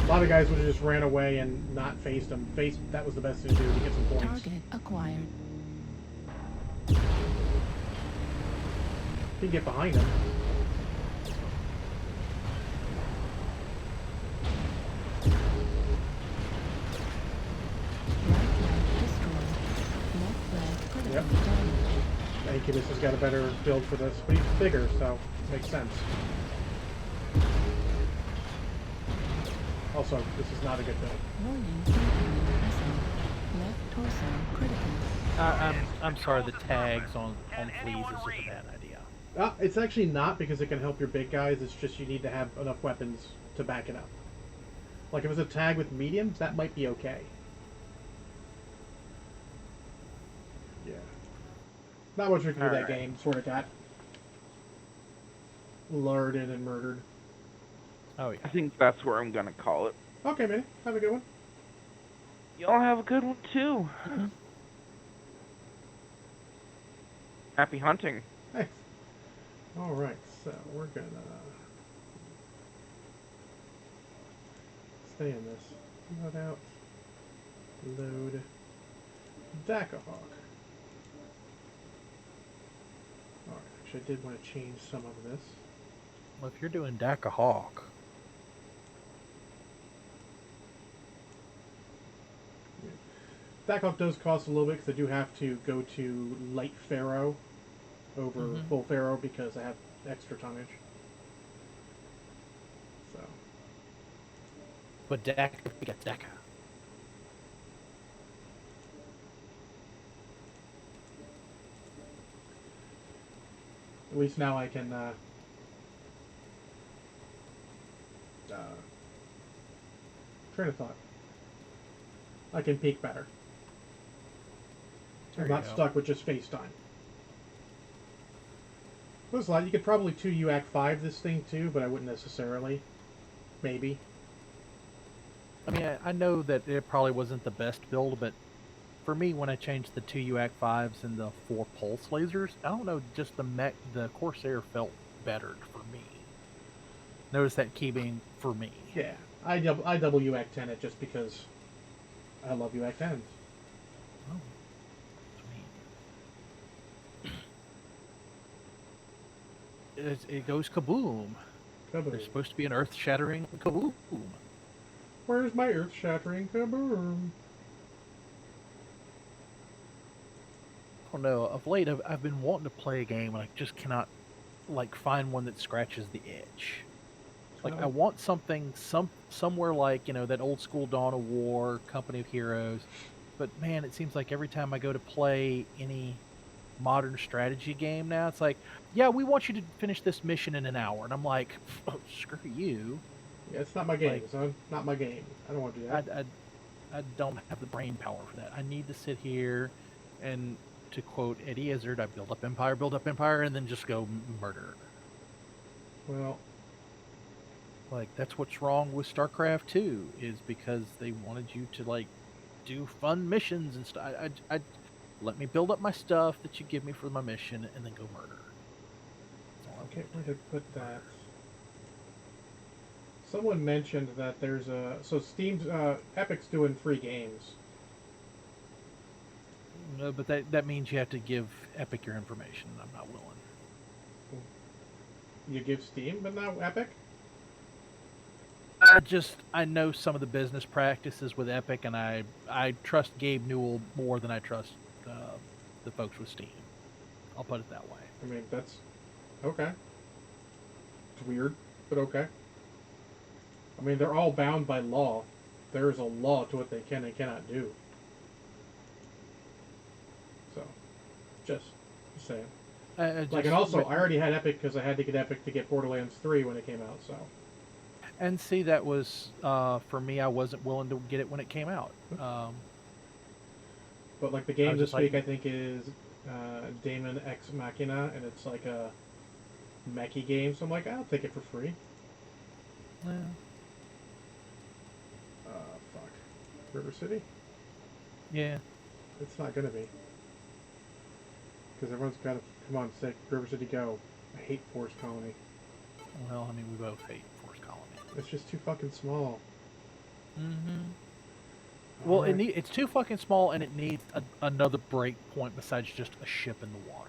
A lot of guys would have just ran away and not faced them. That was the best thing to do to get some points. Target acquired. You can get behind them. Right flag destroyed. Left flag critical Yep. damage. Incubus has got a better build for this, but he's bigger, so makes sense. Also, this is not a good build. Warning incoming missile. Left torso critical I'm sorry. The tags on fleas is just a bad idea. It's actually not, because it can help your big guys. It's just you need to have enough weapons to back it up. Like if it's a tag with mediums, that might be okay. Yeah. Not much we can do that game. Sort of got larded and murdered. Oh yeah. I think that's where I'm gonna call it. Okay, man. Have a good one. Y'all have a good one too. Thanks. Happy hunting. Thanks. Alright, so we're gonna stay in this. Load out. Load. Dakahawk. Alright, actually I did want to change some of this. Well, if you're doing Dakahawk, Dakahawk does cost a little bit because I do have to go to light Pharaoh over full Pharaoh because I have extra tonnage. So. but Daka gets Daka. At least now I can train of thought. I can peek better. I'm not stuck with just FaceTime. Looks like you could probably 2 UAC 5 this thing too, but I wouldn't necessarily. Maybe. I mean, I know that it probably wasn't the best build, but for me, when I changed the 2 UAC 5s and the 4 pulse lasers, I don't know, just the Corsair felt better for me. Notice that key being for me. Yeah, I double UAC 10 it just because I love UAC 10s. Oh, sweet. It goes kaboom. Kaboom. There's supposed to be an earth-shattering kaboom. Where's my earth-shattering kaboom? I don't know. Of late, I've been wanting to play a game, and I just cannot, like, find one that scratches the itch. Like, I want something somewhere like, you know, that old school Dawn of War, Company of Heroes. But, man, it seems like every time I go to play any modern strategy game now, it's like, yeah, we want you to finish this mission in an hour. And I'm like, oh, screw you. Yeah, it's not my game, Like, son. Not my game. I don't want to do that. I don't have the brain power for that. I need to sit here and, to quote Eddie Izzard, I build up empire, and then just go murder. Well, like, that's what's wrong with StarCraft 2, is because they wanted you to, like, do fun missions and stuff. I let me build up my stuff that you give me for my mission, and then go murder. okay, where to put that? Someone mentioned that there's a... So Steam's... Epic's doing free games. No, but that means you have to give Epic your information. I'm not willing. You give Steam, but not Epic? I know some of the business practices with Epic, and I trust Gabe Newell more than I trust the folks with Steam. I'll put it that way. I mean, that's... Okay. It's weird, but okay. I mean, they're all bound by law. There's a law to what they can and cannot do. So, just saying. Like, and also, I already had Epic because I had to get Epic to get Borderlands 3 when it came out, so... And see, that was, for me, I wasn't willing to get it when it came out. But, like, the game this week, I think, is Daemon X Machina, and it's like a mechy game, so I'm like, I'll take it for free. Yeah. Fuck. River City? Yeah. It's not gonna be. Because everyone's gotta, come on, say, River City go. I hate Forest Colony. Well, I mean, we both hate Forest Colony. It's just too fucking small. Mm-hmm. Well, Right. it's too fucking small, and it needs another break point besides just a ship in the water.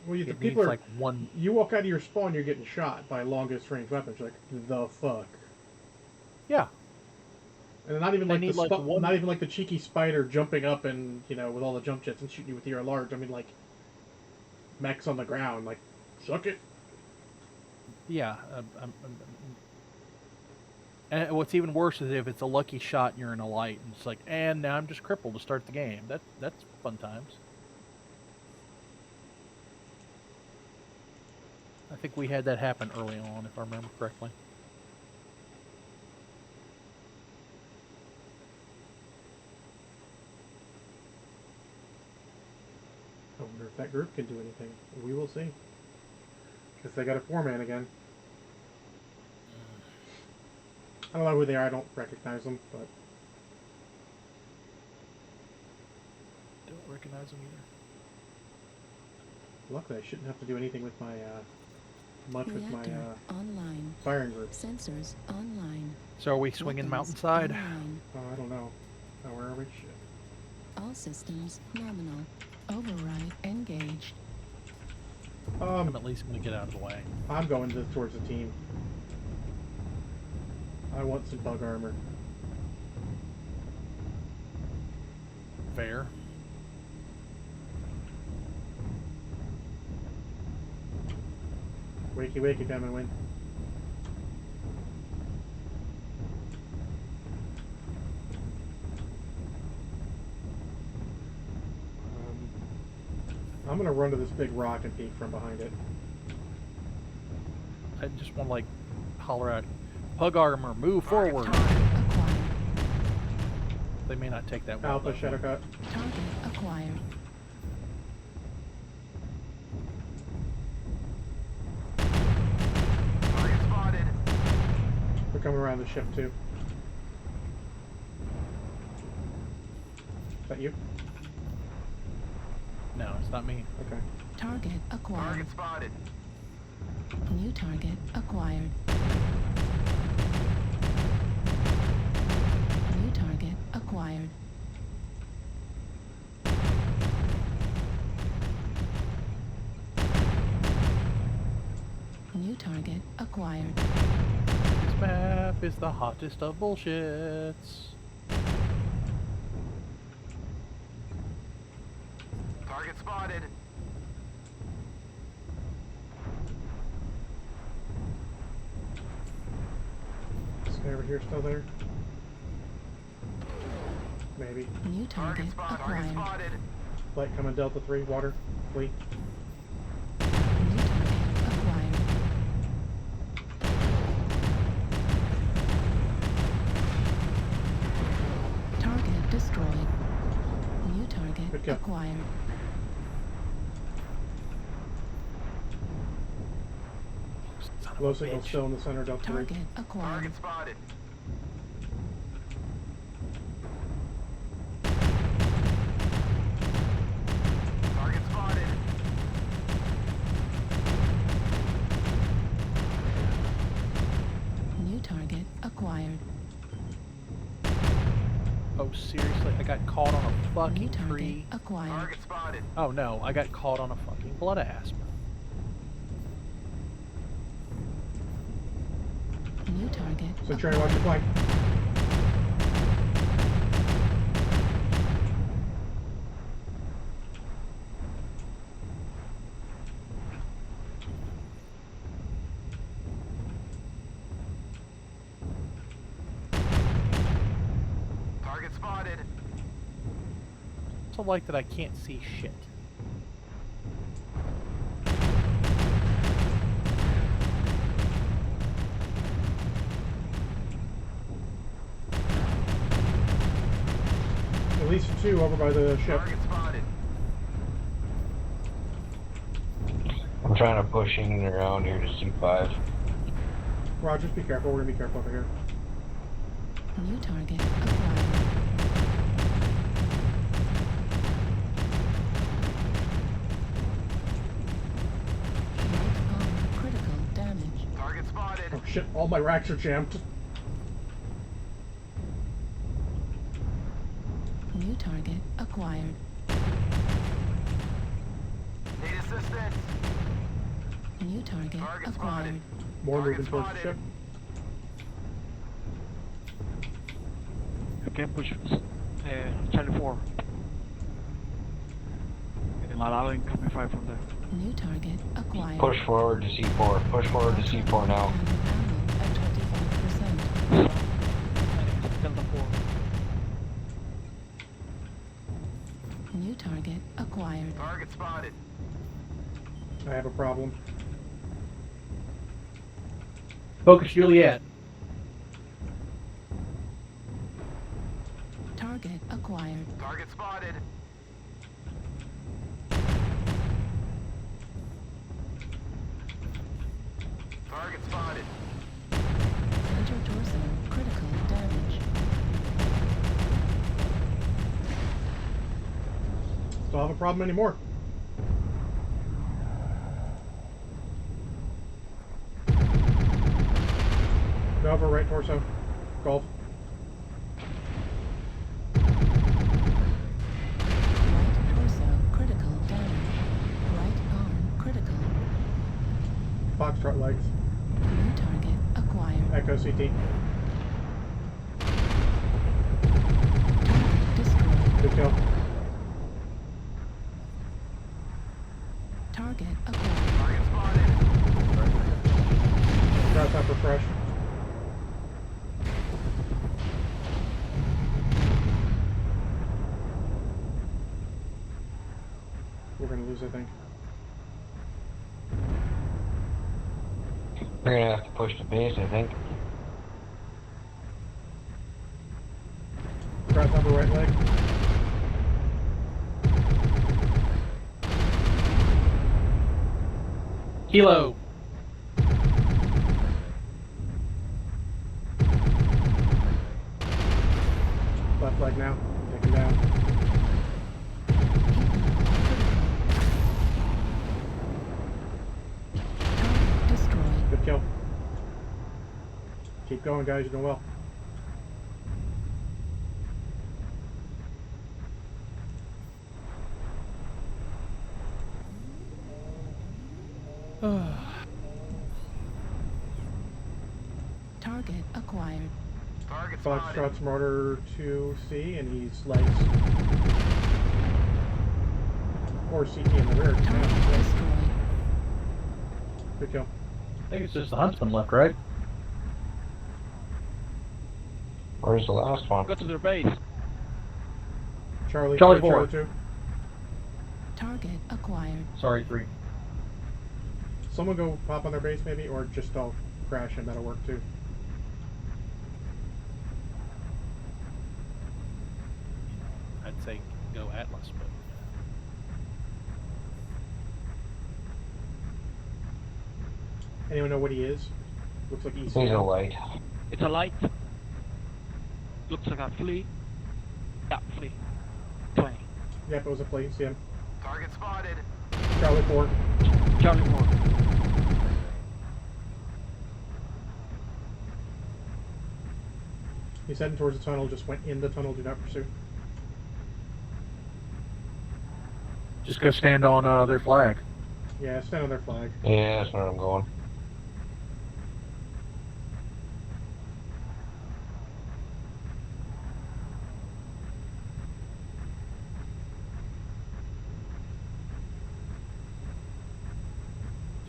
Well, the It people needs, are... like, one... You walk out of your spawn, you're getting shot by longest range weapons. You're like, the fuck? Yeah. And not even They like need, the like, one... not even like the cheeky spider jumping up and, you know, with all the jump jets and shooting you with your large. I mean, like, mechs on the ground. Like, suck it. Yeah. And what's even worse is if it's a lucky shot and you're in a light, and it's like, and now I'm just crippled to start the game. That's fun times. I think we had that happen early on, if I remember correctly. I wonder if that group can do anything. We will see. Guess they got a 4-man again. I don't know who they are. I don't recognize them, but Don't recognize them either. luckily I shouldn't have to do anything with my Reactor online. firing group. Sensors online. So are we swinging Weapons mountainside? online. I don't know. Oh, where are we? Shit. All systems nominal. Override engaged. I'm at least going to get out of the way. I'm going towards the team. I want some bug armor. Fair. Wakey, wakey, coming, win. I'm gonna run to this big rock and peek from behind it. I just want to, like, holler out, Pug armor, move forward. Acquired. They may not take that well. Alpha, though. Shadowcut. Target acquired. Target spotted. We're coming around the ship too. Is that you? No, it's not me. Okay. Target acquired. Target spotted. New target acquired. New target acquired. New target acquired. This map is the hottest of bullshits. Target spotted. This guy over here still there? Maybe. New target Target acquired. spotted. Light coming Delta 3, water, fleet. New target acquired. Target destroyed. New target Good kill. acquired. Son of Low a signal bitch. still in the center, Delta 3. Target acquired. Target spotted. Target spotted. New target acquired. Oh, seriously? I got caught on a New fucking target tree. acquired. Target spotted. Oh no, I got caught on a fucking blood asp. New target So try to watch your flank. Target spotted. Also like that I can't see shit. At least 2 over by the ship. Target spotted. I'm trying to push in and around here to C5. Roger, just be careful. We're gonna be careful over here. New target acquired. Light armor critical damage. Target spotted. Oh shit, all my racks are jammed. New target acquired. Need assistance. New target Target acquired. spotted. More Target moving towards the spotted. ship. Okay, push Charlie 4. And allowing copy 5 from there. New target acquired. Push forward to C4. Push forward to C4 now. And ammo at 25%. New target acquired. Target spotted. I have a problem. Focus Juliet. Target acquired. Target spotted. Target spotted. Center torso critical damage. Don't have a problem anymore. Go over right torso. Golf. Right torso critical damage. Right arm critical. Foxtrot legs. New target acquired. Echo CT. Target destroyed. Good kill. Target acquired. Target spotted. Grasshopper fresh. We're gonna lose, I think. We're gonna have to push the base, I think. Grasshopper right leg. Kilo. Left leg now. Take him down. Target destroyed. Good kill. Keep going, guys. You're doing well. Target acquired. Target spotted. Foxtrot's motor 2C, and he's legs. Or CT in the rear. Target Yeah. destroyed. Good kill. I think it's just the huntsman left, right? Where's the last one? Go to their base. Charlie. Charlie Charlie 4. 2. Target acquired. Sorry, 3. Someone go pop on their base, maybe, or just all crash, and that'll work too. I'd say go Atlas, but Anyone know what he is? Looks like He's a ECM. light. It's a light. Looks like a flea. Yeah, flea. 20. Yep, it was a plate. ECM. Target spotted. Charlie 4. Charlie 4. He's heading towards the tunnel. Just went in the tunnel. Do not pursue. just go stand on their flag. Yeah, stand on their flag. Yeah, that's where I'm going.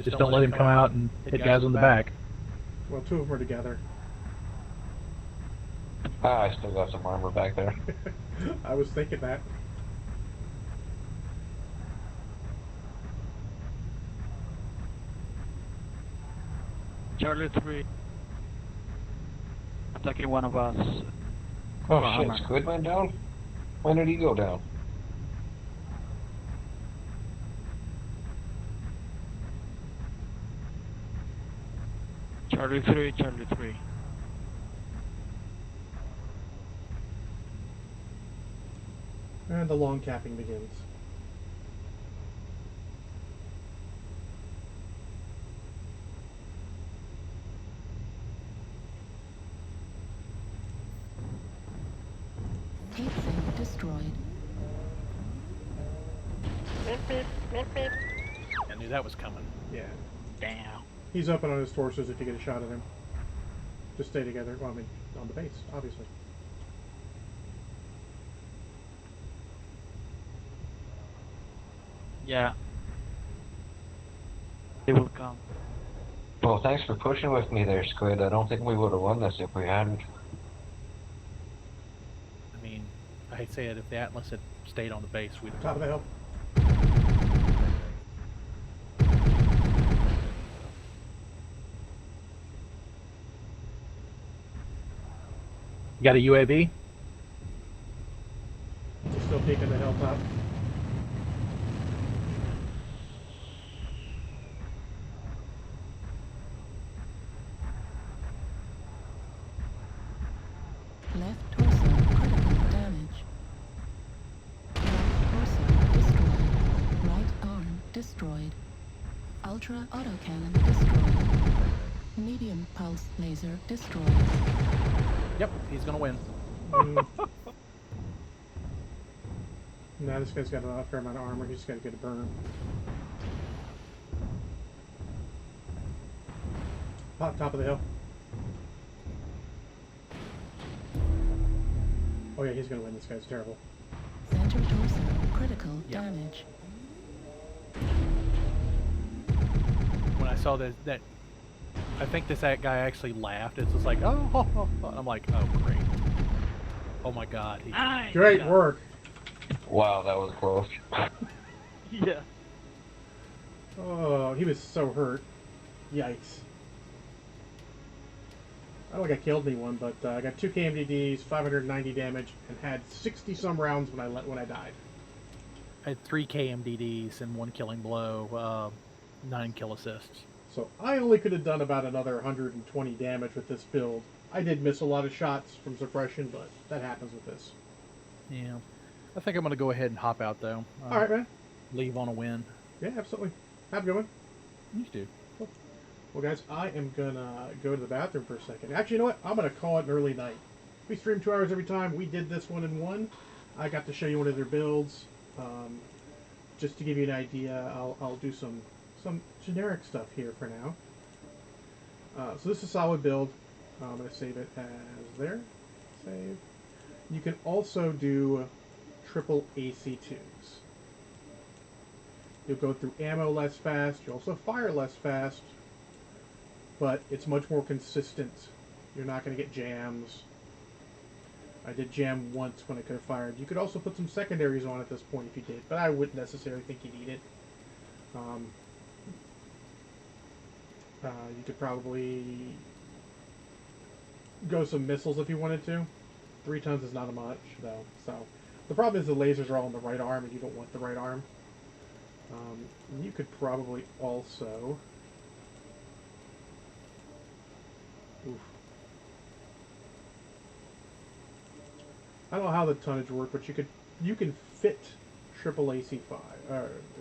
Just don't let him come out and hit guys on the back. Well, 2 of them are together. Ah, I still got some armor back there. I was thinking that. Charlie 3. Attacking one of us. Oh Armor. shit, Squid went down? When did he go down? Charlie 3, Charlie 3. And the long capping begins. Tape field destroyed. I knew that was coming. Yeah. Damn. He's open on his torsos if you get a shot at him. Just stay together. Well, I mean, on the base, obviously. Yeah. They will come. Well, thanks for pushing with me there, Squid. I don't think we would have won this if we hadn't. I mean, I hate to say it, if the Atlas had stayed on the base, we'd have Top of the hill. You got a UAV? You're still peeking the hilltop. Left torso critical damage. Right torso destroyed. Right arm destroyed. Ultra autocannon destroyed. Medium pulse laser destroyed. Yep, he's gonna win. Nah, this guy's got a fair amount of armor. He's got to get a burn. Top of the hill. Oh yeah, he's gonna win. This guy's terrible. Center torso critical damage. When I saw that I think that guy actually laughed. It's just like, oh, and I'm like, oh, great. Oh my God. Great work. Wow, that was close. Yeah. Oh, he was so hurt. Yikes. I don't think I killed anyone, but I got 2 KMDDs, 590 damage, and had 60-some rounds when I died. I had 3 KMDDs and 1 killing blow, 9 kill assists. So I only could have done about another 120 damage with this build. I did miss a lot of shots from suppression, but that happens with this. Yeah. I think I'm going to go ahead and hop out, though. All right, man. Leave on a win. Yeah, absolutely. Have a good one. You too. Well, guys, I am going to go to the bathroom for a second. Actually, you know what? I'm going to call it an early night. We stream 2 hours every time. We did this 1 in 1. I got to show you one of their builds. Just to give you an idea, I'll do some generic stuff here for now. So this is a solid build. I'm going to save it as there. Save. You can also do triple AC2s. You'll go through ammo less fast. You also fire less fast. But it's much more consistent. You're not going to get jams. I did jam once when I could have fired. You could also put some secondaries on at this point if you did, but I wouldn't necessarily think you need it. You could probably go some missiles if you wanted to. 3 tons is not much, though. So the problem is the lasers are all on the right arm, and you don't want the right arm. You could probably also... Oof. I don't know how the tonnage works, but you can fit triple AC5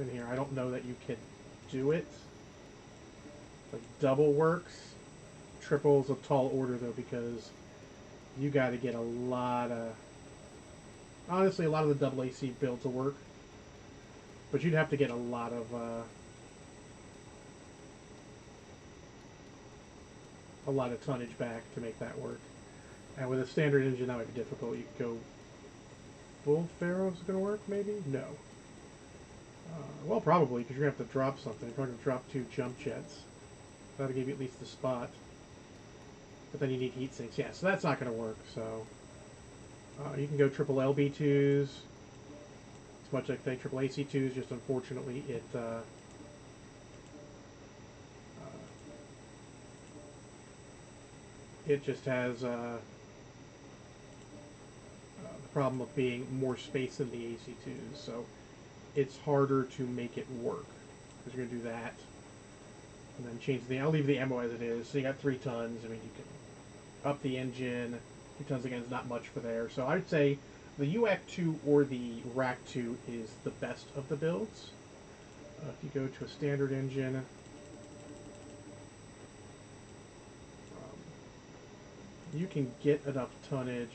in here. I don't know that you can do it. Like double works. Triple is a tall order though, because you got to get a lot of. Honestly, a lot of the double AC builds will work, but you'd have to get a lot of tonnage back to make that work. And with a standard engine, that might be difficult. You could go full Pharaoh's going to work, maybe? No. Well, probably, because you're going to have to drop something. You're going to drop 2 jump jets. That'll give you at least a spot. But then you need heat sinks. Yeah, so that's not going to work. So you can go triple LB2s. It's much like they triple AC2s, just unfortunately it just has the problem of being more space than the AC2s, so it's harder to make it work. Because you're going to do that, and then change the... I'll leave the ammo as it is. So you got 3 tons. I mean, you can up the engine. 2 tons again is not much for there. So I'd say the UAC-2 or the RAC-2 is the best of the builds. If you go to a standard engine... you can get enough tonnage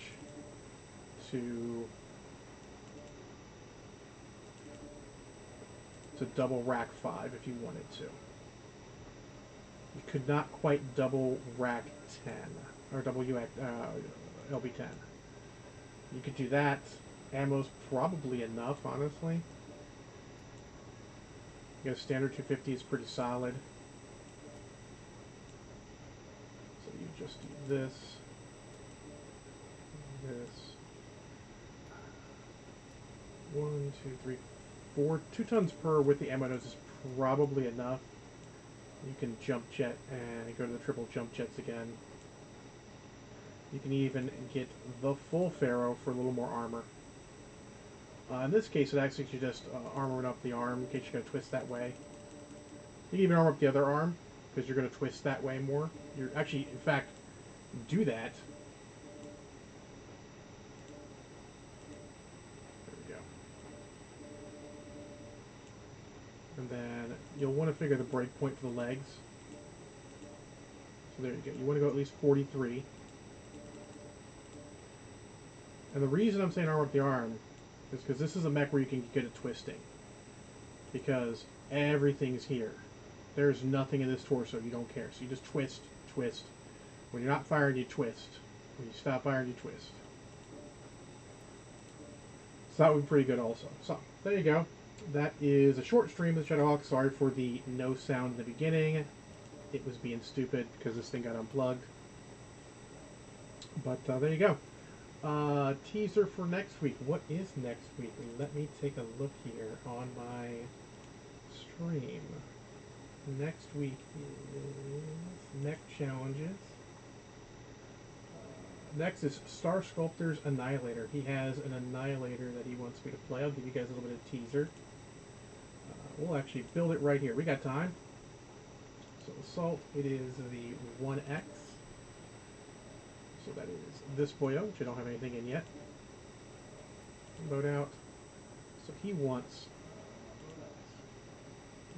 to double rack 5 if you wanted to. You could not quite double rack 10 or double UAC, LB10. You could do that. Ammo's probably enough, honestly. You got a standard 250 is pretty solid. So you just do this. 1, 2, 3, 4. 2 tons per with the ammo nose is probably enough. You can jump jet and go to the triple jump jets again. You can even get the full Pharaoh for a little more armor. In this case, it actually should just armor up the arm in case you're going to twist that way. You can even armor up the other arm because you're going to twist that way more. You're actually, in fact, do that. There we go. And then you'll want to figure the break point for the legs. So there you go. You want to go at least 43. And the reason I'm saying armor up the arm is because this is a mech where you can get it twisting. Because everything's here. There's nothing in this torso. You don't care. So you just twist, twist. When you're not firing, you twist. When you stop firing, you twist. So that would be pretty good also. So, there you go. That is a short stream of Shadowhawk. Sorry for the no sound in the beginning. It was being stupid because this thing got unplugged. But there you go. Teaser for next week. What is next week? Let me take a look here on my stream. Next week is Mech Challenges. Next is Star Sculptor's Annihilator. He has an Annihilator that he wants me to play. I'll give you guys a little bit of teaser. We'll actually build it right here. We got time. So Assault, it is the 1X. So that is this boyo, which I don't have anything in yet. Load out. So he wants...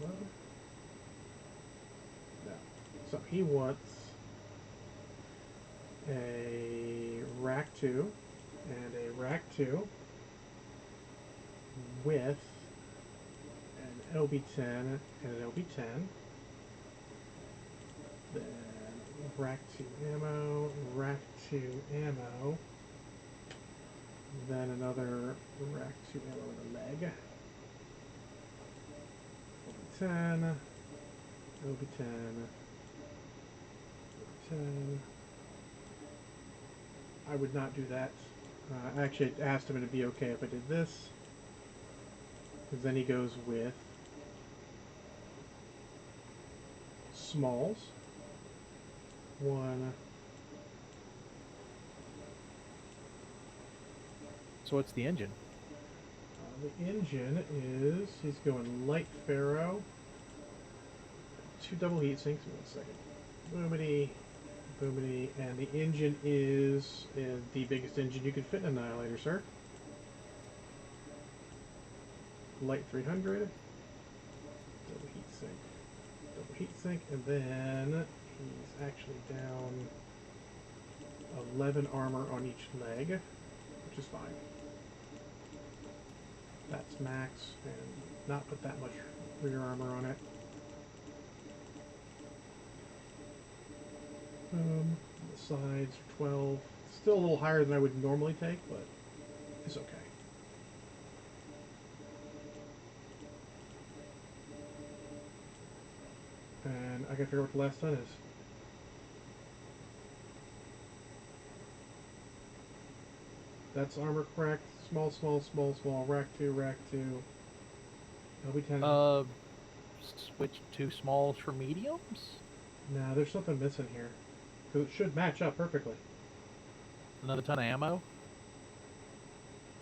no. So he wants a Rack 2 and a Rack 2 with an LB10 and an LB10. Then Rack 2 ammo, Rack 2 ammo, then another Rack 2 ammo in a leg, LB10, LB10, LB10. I would not do that. I actually asked him to be okay if I did this, because then he goes with smalls. One. So what's the engine? The engine is, he's going light Pharaoh, 2 double heat sinks, 1 second, boomity, boomity, and the engine is the biggest engine you could fit in an Annihilator, sir. Light 300, double heat sink, and then he's actually down 11 armor on each leg, which is fine. That's max, and not put that much rear armor on it. The sides are 12. Still a little higher than I would normally take, but it's okay. And I gotta figure out what the last ton is. That's armor cracked. Small, small, small, small. Rack 2, Rack 2. LB10. Switch to smalls for mediums? Nah, there's something missing here. Because it should match up perfectly. Another ton of ammo?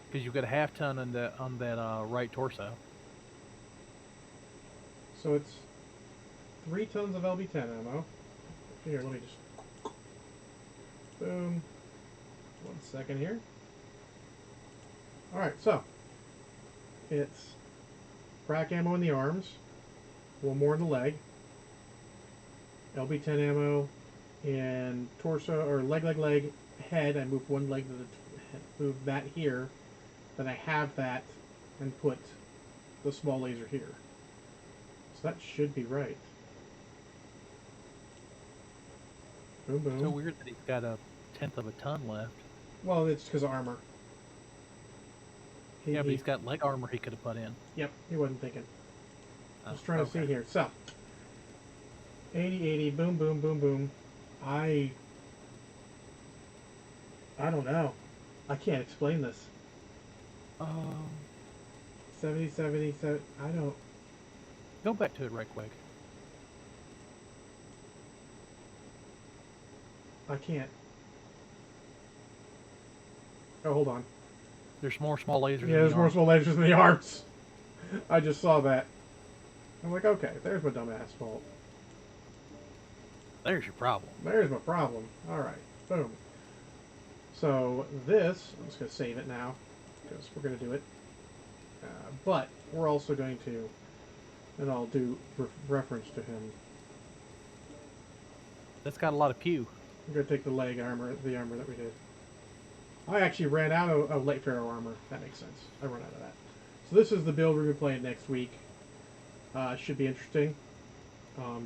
Because you've got a half ton on that right torso. So it's 3 tons of LB10 ammo. Here, let me just... boom. 1 second here. Alright, so it's crack ammo in the arms, 1 more in the leg, LB10 ammo in torso or leg, head. I move 1 leg to the move that here, then I have that and put the small laser here. So that should be right. Boom, boom. So weird that he's got a 1/10 of a ton left. Well, it's because of armor. Yeah, but he's got leg armor he could have put in. Yep, he wasn't thinking. Oh, Just trying to see here. So, 80, 80, boom, boom, boom, boom. I don't know. I can't explain this. 70. I don't. Go back to it right quick. I can't. Oh, hold on. There's more small lasers. Yeah, in there's the more arm. small lasers in the arms. I just saw that. I'm like, okay, there's my dumbass fault. There's your problem. There's my problem. Alright, boom. So this, I'm just going to save it now, because we're going to do it. But we're also going to, and I'll do reference to him. That's got a lot of pew. I'm going to take the leg armor, the armor that we did. I actually ran out of Light Pharaoh armor. That makes sense. I run out of that. So this is the build we're going to be playing next week. Should be interesting.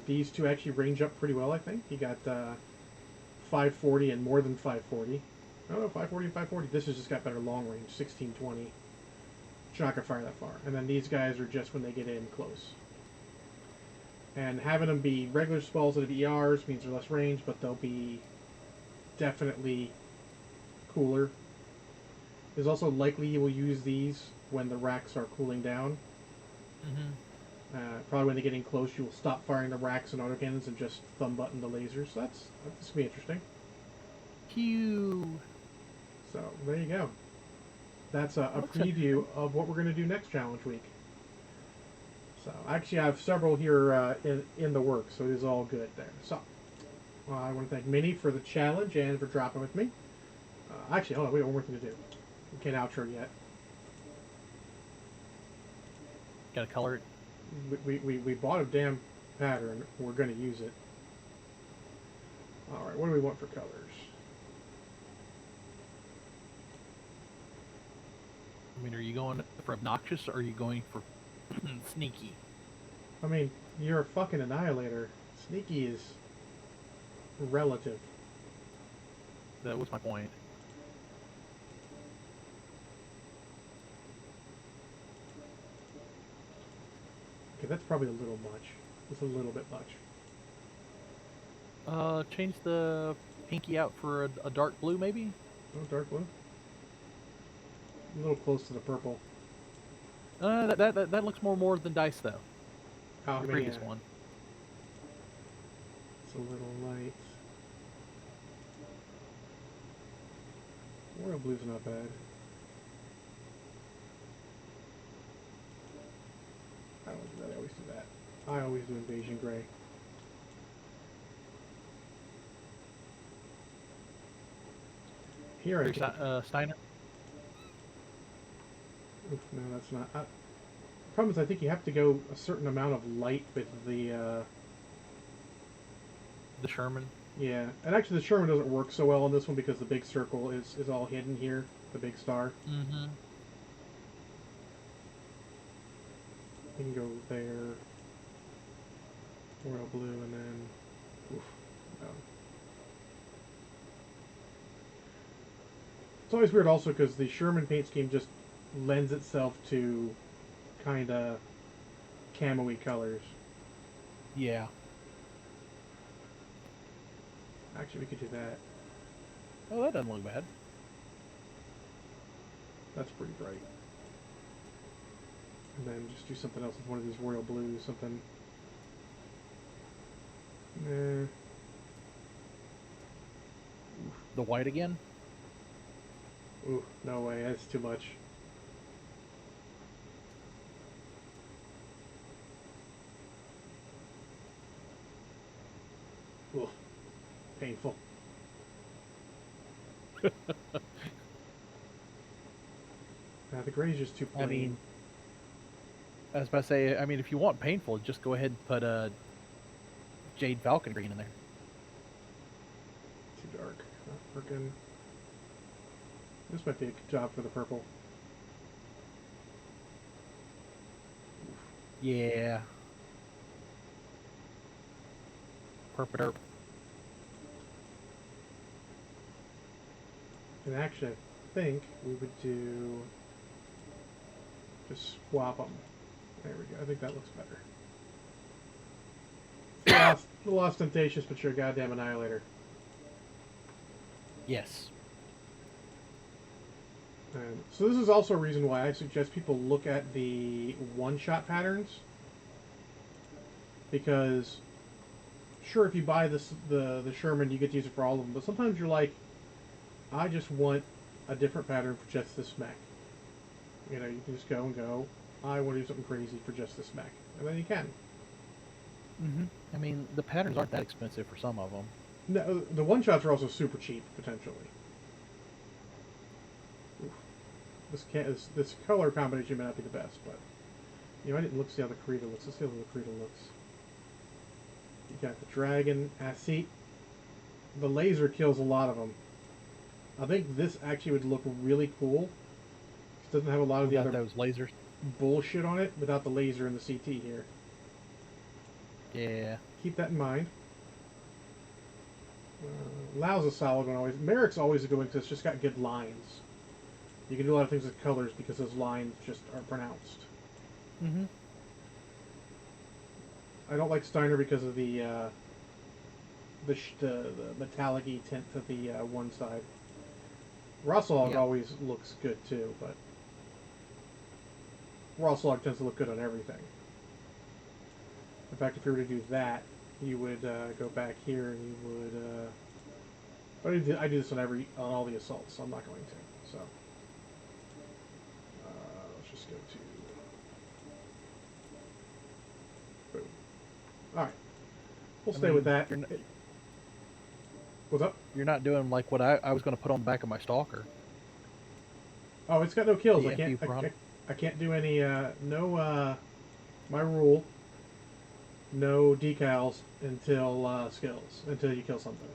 These two actually range up pretty well, I think. You got 540 and more than 540. Oh, no, 540 and 540. This has just got better long range, 1620. You're not going to fire that far. And then these guys are just when they get in close. And having them be regular spells that have ERs means they're less range, but they'll be definitely cooler. It's also likely you will use these when the racks are cooling down. Probably when they get in close, you will stop firing the racks and autocannons and just thumb button the lasers. So that's going to be interesting. Pew. So there you go. That's a preview of what we're going to do next challenge week. So actually, I have several here in the works, so it is all good there. So I want to thank Minnie for the challenge and for dropping with me. Actually, hold on, we have one more thing to do. We can't outro yet. Gotta color it. We bought a damn pattern. We're going to use it. All right, what do we want for colors? I mean, are you going for obnoxious or are you going for sneaky? I mean, you're a fucking annihilator. Sneaky is relative. That was my point. Okay, that's probably a little much. It's a little bit much. Change the pinky out for a dark blue, maybe? Oh, dark blue? A little close to the purple. That looks more than dice, though. Oh, The previous one. It's a little light. Royal blue's not bad. I don't do that. I always do that. I always do invasion gray. Here I can. Steiner? Oof, no, that's not. The problem is I think you have to go a certain amount of light with the Sherman? Yeah, and actually the Sherman doesn't work so well on this one because the big circle is all hidden here, the big star. Mm-hmm. You can go there, royal blue, and then, oof, no. It's always weird also because the Sherman paint scheme just lends itself to kind of camo-y colors. Yeah. Actually, we could do that. Oh, that doesn't look bad. That's pretty bright. And then just do something else with one of these royal blues, something. Nah. The white again? Ooh, no way, that's too much. Ooh, painful. The gray's just too plain. I mean, I was about to say, I mean, if you want painful, just go ahead and put a Jade Falcon green in there. Too dark. Not working. This might be a good job for the purple. Yeah. Purple derp. And actually, I think we would do... just swap them. There we go. I think that looks better. It's a little ostentatious, but you're a goddamn annihilator. Yes. And so this is also a reason why I suggest people look at the one-shot patterns. Because, sure, if you buy the Sherman, you get to use it for all of them. But sometimes you're like, I just want a different pattern for just this mech. You know, you can just go and go, I want to do something crazy for just this mech. And then you can. Mm-hmm. I mean, the patterns aren't that expensive for some of them. No, the one-shots are also super cheap, potentially. Oof. This color combination may not be the best, but... You know, I didn't look see how the Karita looks. Let's see how the Karita looks. You got the dragon. See, the laser kills a lot of them. I think this actually would look really cool. It doesn't have a lot of the other those lasers bullshit on it without the laser and the CT here. Yeah. Keep that in mind. Lau's a solid one always. Merrick's always a good one because it's just got good lines. You can do a lot of things with colors because those lines just are pronounced. Mm-hmm. I don't like Steiner because of the metallic-y tint to the one side. Rossalog always looks good too, but Rossalog tends to look good on everything. In fact, if you were to do that, you would go back here and you would. I do this on all the assaults, so I'm not going to. So let's just go to. Boom. All right, we'll stay with that. What's up? You're not doing like what I was going to put on the back of my Stalker. Oh, it's got no kills. The I can't do any. My rule. No decals until skills, until you kill something.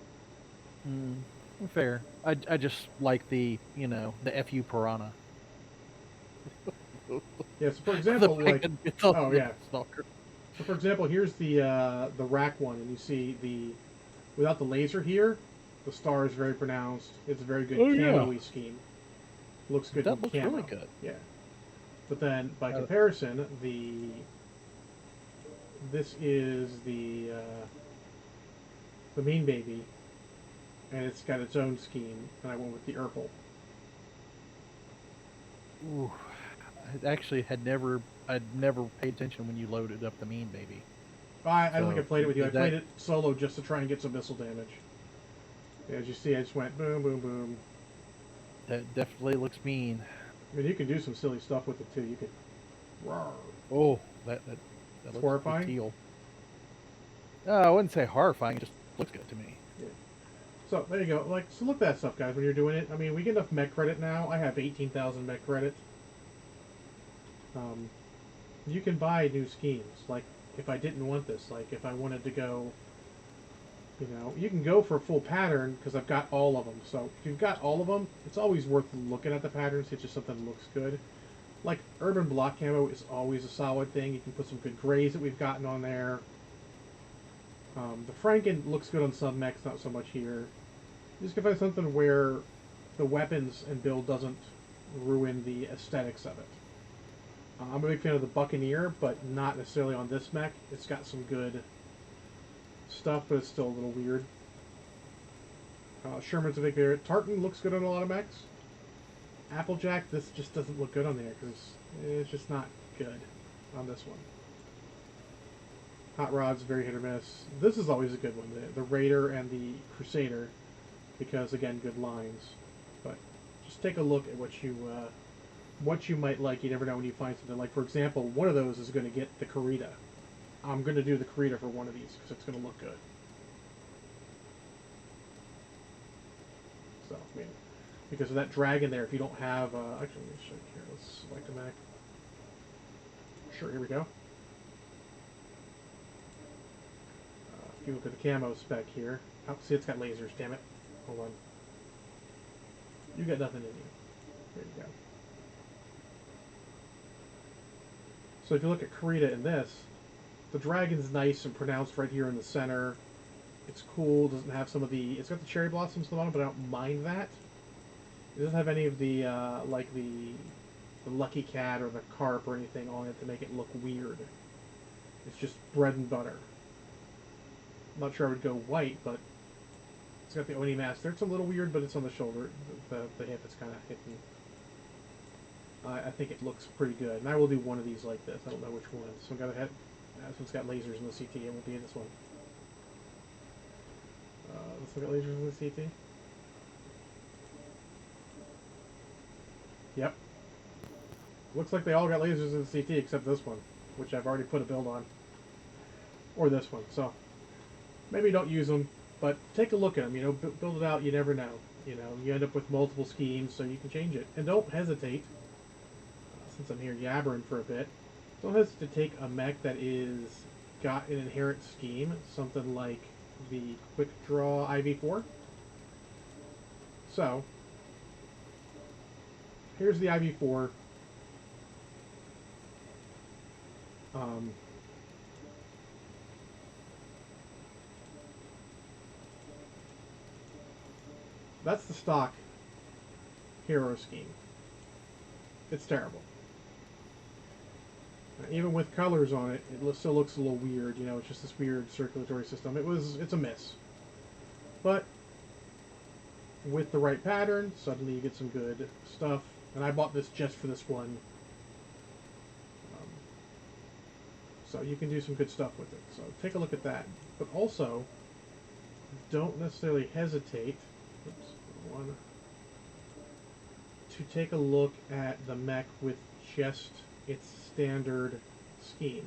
Fair. I just like the FU Piranha. Yeah, so for example, like Stalker. So for example, here's the rack one, and you see without the laser here, the star is very pronounced. It's a very good camo-y scheme. Looks good. That looks camo. really good. Yeah, but then by comparison, this is the Mean Baby, and it's got its own scheme, and I went with the Urkel. Ooh, I'd never paid attention when you loaded up the Mean Baby. I don't think I played it with you. I played it solo just to try and get some missile damage. As you see, I just went boom, boom, boom. That definitely looks mean. I mean, you can do some silly stuff with it too. You could. Rawr. Oh, that looks horrifying. Teal. No, I wouldn't say horrifying. It just looks good to me. Yeah. So there you go. So look at that stuff, guys. When you're doing it, I mean, we get enough mech credit now. I have 18,000 mech credit. You can buy new schemes. Like if I didn't want this, like if I wanted to go, you can go for a full pattern because I've got all of them. So if you've got all of them, it's always worth looking at the patterns. It's just something that looks good. Like urban block camo is always a solid thing. You can put some good grays that we've gotten on there. The Franken looks good on some mechs, not so much here. You just can find something where the weapons and build doesn't ruin the aesthetics of it. I'm a big fan of the Buccaneer, but not necessarily on this mech. It's got some good stuff, but it's still a little weird. Sherman's a big favorite. Tartan looks good on a lot of mechs. Applejack, this just doesn't look good on there because it's just not good on this one. Hot Rod's very hit or miss. This is always a good one, the Raider and the Crusader, because again, good lines. But just take a look at what you might like. You never know when you find something. Like for example, one of those is going to get the Karita. I'm going to do the Karita for one of these because it's going to look good. So, I mean, because of that dragon there, if you don't have... actually, let me show you here. Let's select a mech. Sure, here we go. If you look at the camo spec here... Oh, see, it's got lasers, damn it. Hold on. You got nothing in you. There you go. So if you look at Karita in this, the dragon's nice and pronounced right here in the center. It's cool, doesn't have some of the... It's got the cherry blossoms on the bottom, but I don't mind that. It doesn't have any of the, like the Lucky Cat or the Carp or anything on it to make it look weird. It's just bread and butter. I'm not sure I would go white, but it's got the Oni mask there. It's a little weird, but it's on the shoulder. The hip is kind of hitting. I think it looks pretty good. And I will do one of these like this. I don't know which one. This one got a head. This one's got lasers in the CT. It won't be in this one. This one got lasers in the CT. Yep. Looks like they all got lasers in the CT except this one, which I've already put a build on. Or this one. So maybe don't use them, but take a look at them. You know, build it out. You never know. You know, you end up with multiple schemes, so you can change it. And don't hesitate. Since I'm here yabbering for a bit, don't hesitate to take a mech that is got an inherent scheme, something like the Quick Draw IV4. So, here's the IV4. That's the stock hero scheme. It's terrible. Even with colors on it, it still looks a little weird. You know, it's just this weird circulatory system. It's a miss. But with the right pattern, suddenly you get some good stuff. And I bought this just for this one. So you can do some good stuff with it. So take a look at that. But also, don't necessarily hesitate. Oops, one. To take a look at the mech with just its standard scheme.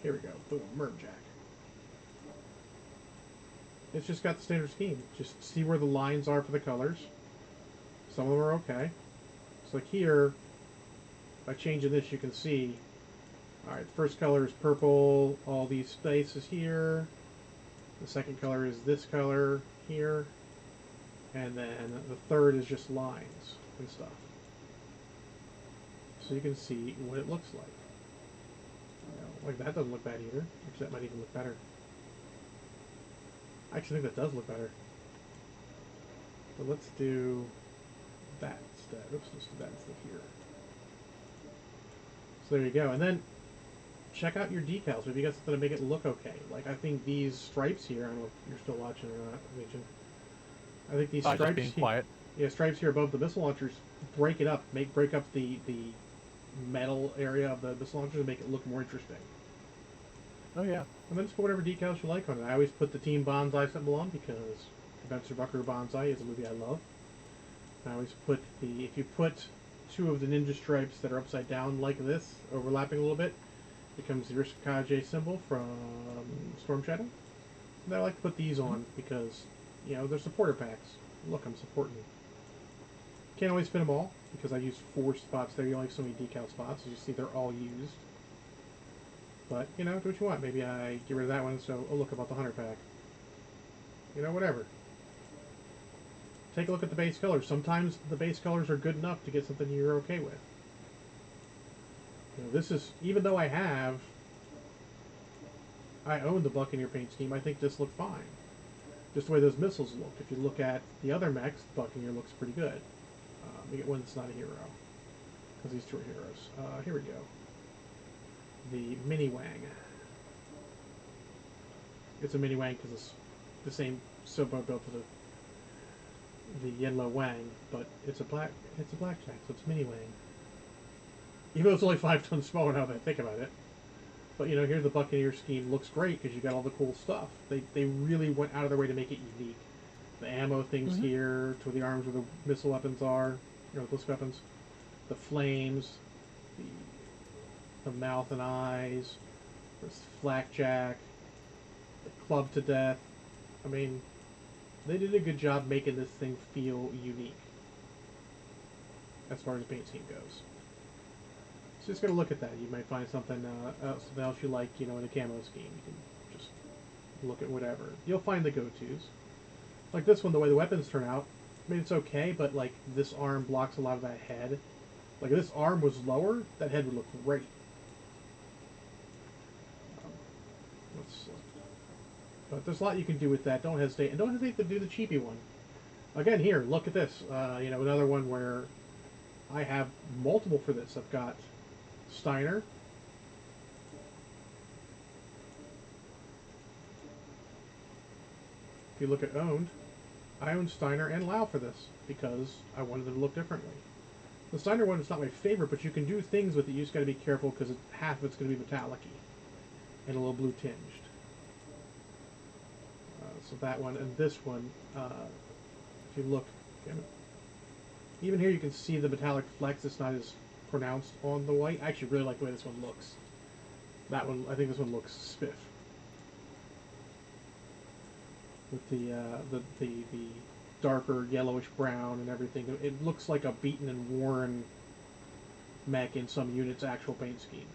Here we go. Boom, Merjack. It's just got the standard scheme. Just see where the lines are for the colors. Some of them are okay. So like here, by changing this, you can see. Alright, the first color is purple. All these spaces here. The second color is this color here. And then the third is just lines and stuff. So you can see what it looks like. You know, like that doesn't look bad either. Actually, that might even look better. I actually think that does look better. But let's do that instead. Oops, let's do that instead here. So there you go. And then check out your decals. Maybe you got something to make it look okay. Like I think these stripes here. I don't know if you're still watching or not, Legion. I think these stripes. Just being quiet. Yeah, stripes here above the missile launchers break it up. Break up the metal area of the missile launchers and make it look more interesting. Oh yeah. And then just put whatever decals you like on it. I always put the Team Bonsai symbol on because Adventure Buckaroo Bonsai is a movie I love. I always put the, if you put two of the ninja stripes that are upside down like this, overlapping a little bit, it becomes the Rishikaje symbol from Storm Shadow. And I like to put these on because, you know, they're supporter packs. Look, I'm supporting. Can't always fit them all because I use 4 spots there. You only have so many decal spots. As you see, they're all used. But, you know, do what you want. Maybe I get rid of that one, so, oh look, about the 100 pack. You know, whatever. Take a look at the base colors. Sometimes the base colors are good enough to get something you're okay with. You know, this is, even though I own the Buccaneer paint scheme, I think this looked fine. Just the way those missiles look. If you look at the other mechs, Buccaneer looks pretty good. We get one that's not a hero. Because these two are heroes. Here we go. The Mini Wang. It's a Mini Wang because it's the same Sobo built to the Yenlo Wang, but it's a blackjack, so it's Mini Wang. Even though it's only 5 tons smaller now that I think about it. But you know, here the Buccaneer scheme looks great because you got all the cool stuff. They really went out of their way to make it unique. The ammo things here, to the arms where the missile weapons are, you know, those weapons, the flames, the mouth and eyes, this flakjack, the club to death. I mean, they did a good job making this thing feel unique as far as the paint scheme goes. So just gotta look at that. You might find something else you like, you know, in a camo scheme. You can just look at whatever. You'll find the go-tos. Like this one, the way the weapons turn out, I mean, it's okay, but like this arm blocks a lot of that head. Like if this arm was lower, that head would look great. But there's a lot you can do with that. Don't hesitate. And don't hesitate to do the cheapy one. Again, here, look at this. You know, another one where I have multiple for this. I've got Steiner. If you look at owned, I own Steiner and Lau for this because I wanted them to look differently. The Steiner one is not my favorite, but you can do things with it. You just got to be careful because half of it's going to be metallic-y and a little blue tinged. So that one and this one, if you look, even here you can see the metallic flecks. It's not as pronounced on the white. I actually really like the way this one looks. That one, I think this one looks spiff. With the darker yellowish brown and everything. It looks like a beaten and worn mech in some unit's actual paint scheme.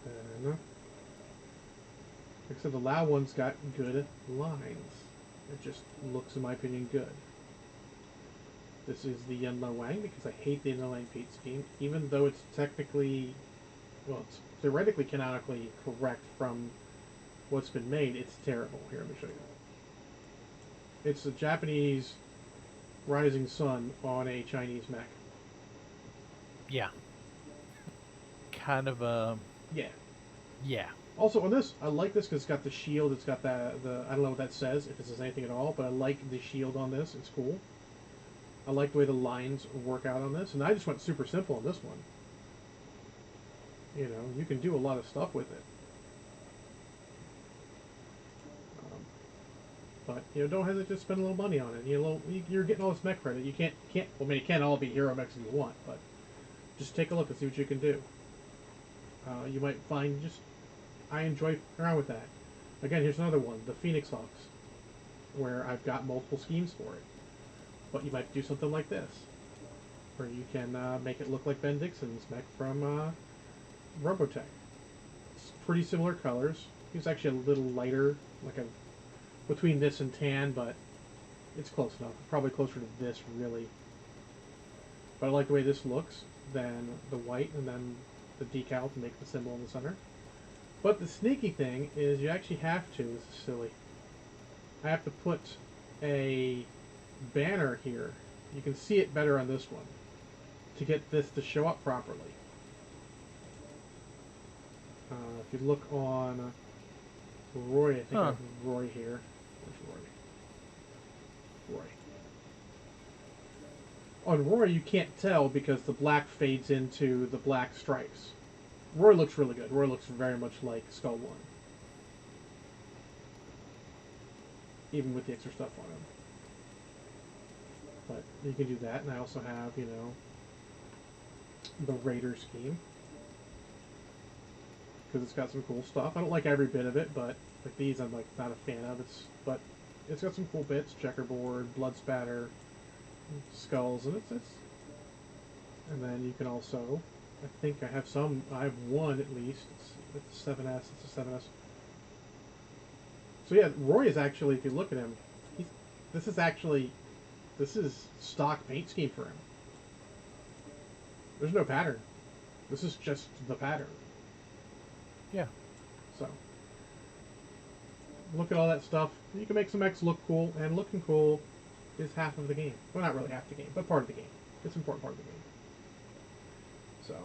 And, like I said, the Lao one's got good lines. It just looks, in my opinion, good. This is the Yunla Wang because I hate the underlying paint scheme, even though it's technically, well, it's theoretically canonically correct from what's been made. It's terrible. Here, let me show you. It's a Japanese rising sun on a Chinese mech. Yeah. Kind of a... Yeah. Yeah. Also, on this, I like this because it's got the shield. It's got the I don't know what that says, if it says anything at all, but I like the shield on this. It's cool. I like the way the lines work out on this, and I just went super simple on this one. You know, you can do a lot of stuff with it. But, you know, don't hesitate to spend a little money on it. You're getting all this mech credit. You can't, well, I mean, it can't all be hero mechs if you want, but just take a look and see what you can do. You might find I enjoy around with that. Again, here's another one, the Phoenix Hawks, where I've got multiple schemes for it. But you might do something like this, where you can make it look like Ben Dixon's mech from Robotech. It's pretty similar colors. He's actually a little lighter, like between this and tan, but it's close enough. Probably closer to this, really. But I like the way this looks than the white, and then the decal to make the symbol in the center. But the sneaky thing is you actually have to, this is silly, I have to put a banner here. You can see it better on this one to get this to show up properly. If you look on Roy, I think I have Roy here. Where's Roy? On Roy, you can't tell because the black fades into the black stripes. Roy looks really good. Roy looks very much like Skull One, even with the extra stuff on him. But you can do that, and I also have, you know, the Raider scheme because it's got some cool stuff. I don't like every bit of it, but like these, I'm like not a fan of. But it's got some cool bits: checkerboard, blood spatter, skulls, and it's. And then you can also, I think I have one at least. It's a 7S. It's a 7S. So yeah, Roy is actually, if you look at him, this is stock paint scheme for him. There's no pattern. This is just the pattern. Yeah. So, look at all that stuff. You can make some mechs look cool, and looking cool is half of the game. Well, not really half the game, but part of the game. It's an important part of the game. So,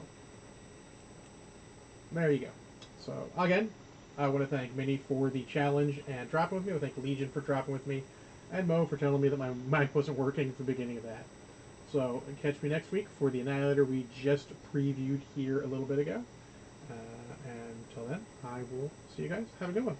there you go. So, again, I want to thank Minnie for the challenge and dropping with me. I want to thank Legion for dropping with me. And Mo for telling me that my mic wasn't working at the beginning of that. So, catch me next week for the Annihilator we just previewed here a little bit ago. And until then, I will see you guys. Have a good one.